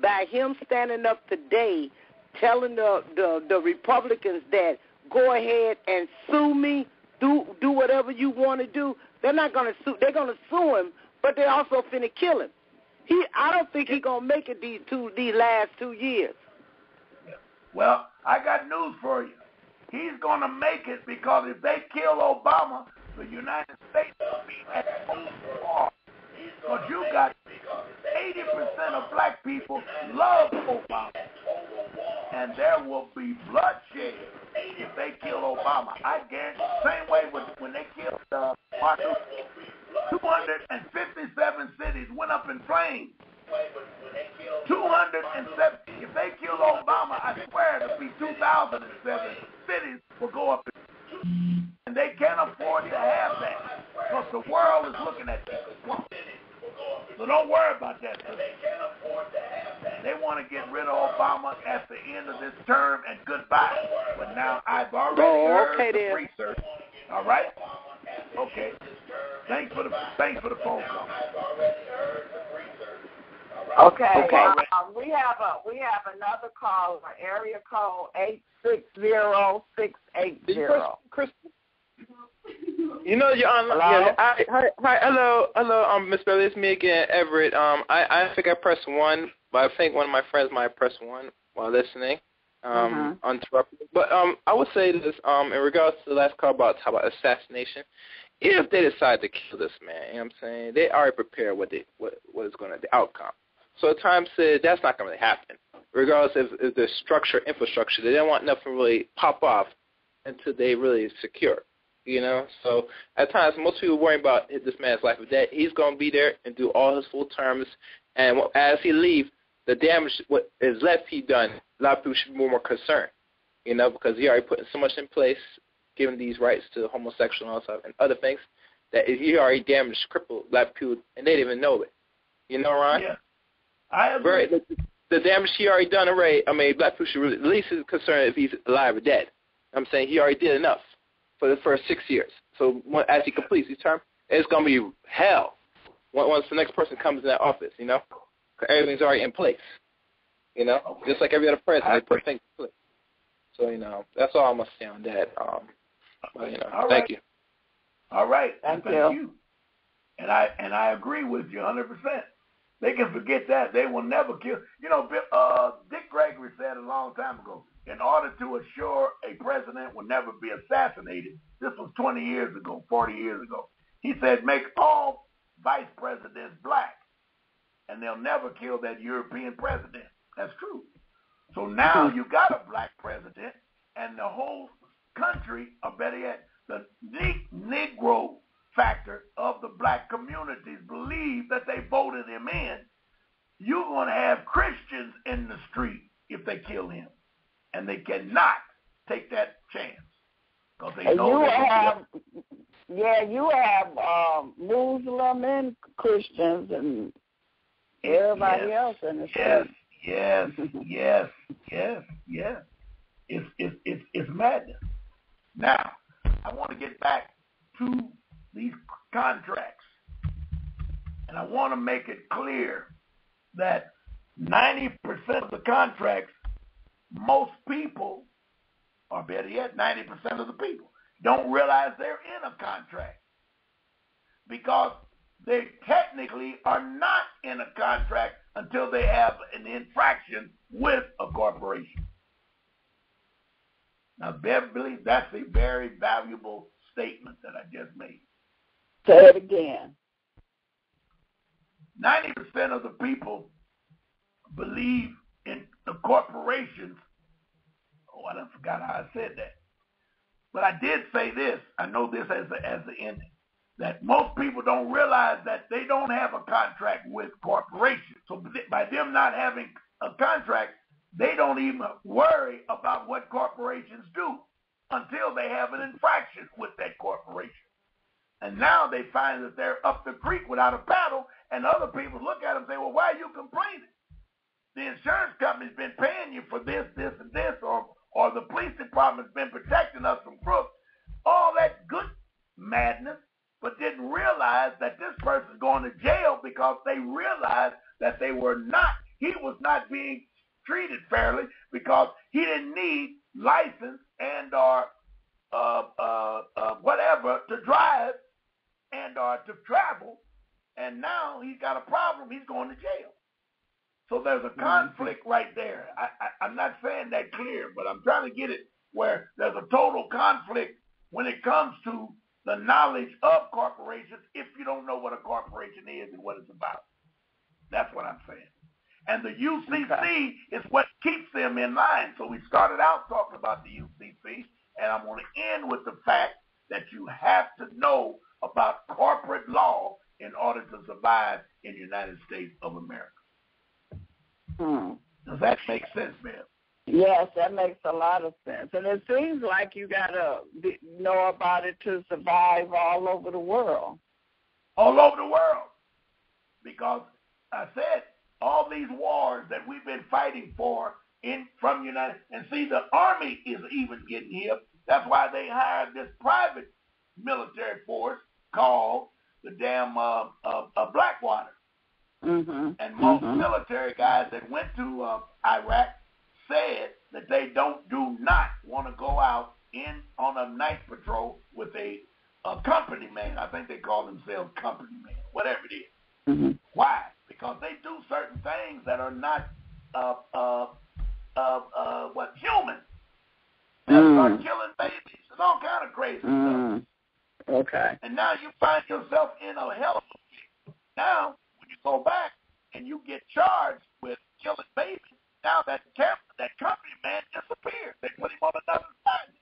By him standing up today telling the Republicans that go ahead and sue me, do whatever you want to do, they're not going to sue. They're going to sue him, but they're also finna kill him. I don't think he's going to make it these last 2 years. Well, I got news for you. He's going to make it because if they kill Obama, the United States will be at war. Because you got 80% of black people love Obama. And there will be bloodshed if they kill Obama. I guarantee, same way when they killed Martin Luther, 257 cities went up in flames. 270. If they kill Obama, I swear it'll be 2,007 cities will go up. And they can't afford to have that because the world is looking at them. So don't worry about that. They want to get rid of Obama at the end of this term and goodbye. But now I've already heard the research. All right? Okay. Thanks for the phone call. Okay. We have another caller, area code 860-680. Chris, you know you're on. Hello? Hi, hello, Miss Bailey, it's me again, Everett. I think I pressed 1, but I think one of my friends might press 1 while listening. Uninterrupted. But I would say this in regards to the last call about assassination. If they decide to kill this man, you know what I'm saying, they already prepared what is going to be the outcome. So at times that's not going to happen. Regardless if the infrastructure, they don't want nothing really pop off until they really secure. You know, so at times most people worry about this man's life or death. He's going to be there and do all his full terms, and as he leaves, the damage what is left he done. A lot of people should be more concerned, you know, because he already put so much in place, giving these rights to homosexual and all stuff and other things that he already damaged, crippled black people, and they didn't even know it. You know, Ron? Yeah, I agree. The damage he already done already. I mean, black people should really, at least is concerned if he's alive or dead. I'm saying he already did enough for the first 6 years. So as he completes his term, it's going to be hell once the next person comes in that office, you know. Everything's already in place, you know. Okay. Just like every other president, they put things in place. So, you know, that's all I must say on that. But, you know, thank you. All right. Thank you. And I agree with you 100%. They can forget that. They will never kill. You know, Dick Gregory said a long time ago, in order to assure a president will never be assassinated, this was 20 years ago, 40 years ago, he said, make all vice presidents black, and they'll never kill that European president. That's true. So now you got a black president, and the whole country, or better yet, the Negro factor of the black communities believe that they voted him in. You're going to have Christians in the street if they kill him. And they cannot take that chance. Because they know you have Muslim and Christians and everybody else in the street. Yes. It's madness. Now, I want to get back to these contracts. And I want to make it clear that 90% of the contracts, most people or better yet, 90% of the people don't realize they're in a contract because they technically are not in a contract until they have an infraction with a corporation. Now, Beverly, that's a very valuable statement that I just made. Say it again. 90% of the people believe in the corporations. Oh, I forgot how I said that. But I did say this. I know this as the ending. That most people don't realize that they don't have a contract with corporations. So by them not having a contract, they don't even worry about what corporations do until they have an infraction with that corporation. And now they find that they're up the creek without a paddle, and other people look at them and say, well, why are you complaining? The insurance company's been paying you for this, this, and this, or the police department's been protecting us from crooks. All that good madness, but didn't realize that this person's going to jail because they realized that he was not being treated fairly because he didn't need license and or whatever to drive and or to travel, and now he's got a problem. He's going to jail. So there's a conflict right there. I'm not saying that clear, but I'm trying to get it where there's a total conflict when it comes to the knowledge of corporations if you don't know what a corporation is and what it's about. That's what I'm saying. And the UCC is what keeps them in line. So we started out talking about the UCC, and I'm going to end with the fact that you have to know about corporate law in order to survive in the United States of America. Does that make sense, Bill? Yes, that makes a lot of sense. And it seems like you got to know about it to survive all over the world. All over the world. Because I said, all these wars that we've been fighting for from United, and see, the Army is even getting hit. That's why they hired this private military force called the damn Blackwater. And most military guys that went to Iraq said that they do not want to go out on a night patrol with a company man. I think they call themselves company man, whatever it is. Why? Because they do certain things that are not human. They start killing babies and all kind of crazy stuff. Okay. And now you find yourself in a hell of a now when you go back and you get charged with killing babies, now that company man disappears. They put him on another assignment.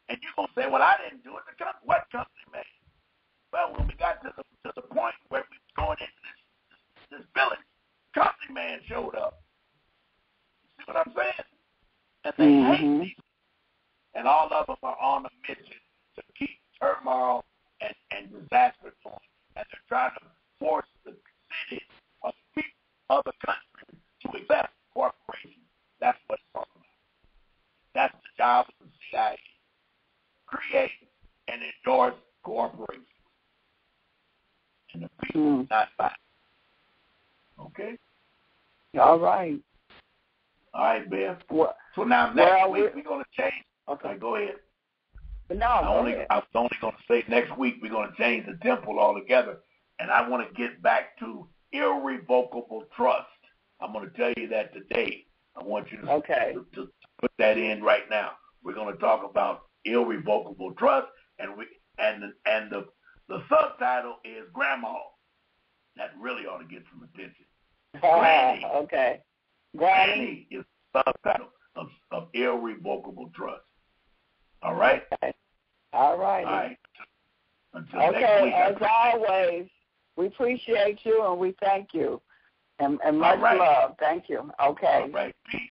And you're going to say, well, I didn't do it. What company man? Well, when we got to the point where we were going into this village, company man showed up. You see what I'm saying? And they hate these people. And all of them are on a mission to keep turmoil and disaster going. And they're trying to force the cities or the people of the country to accept corporations. That's what it's talking about. That's the job of the CIA. Create and endorse corporations. And the people not buy. Okay? All right. All right, Ben. So now next week we're going to change. Okay, go ahead. No, I was only going to say next week we're going to change the temple altogether. And I want to get back to irrevocable trust. I'm going to tell you that today. I want you to put that in right now. We're going to talk about irrevocable trust, and the subtitle is Grandma. That really ought to get some attention. Granny. Okay. Granny is the subtitle of irrevocable trust. All right? Okay. All right. All right. Until next week. As always, we appreciate you and we thank you. And much love. Thank you. Okay. All right. Peace.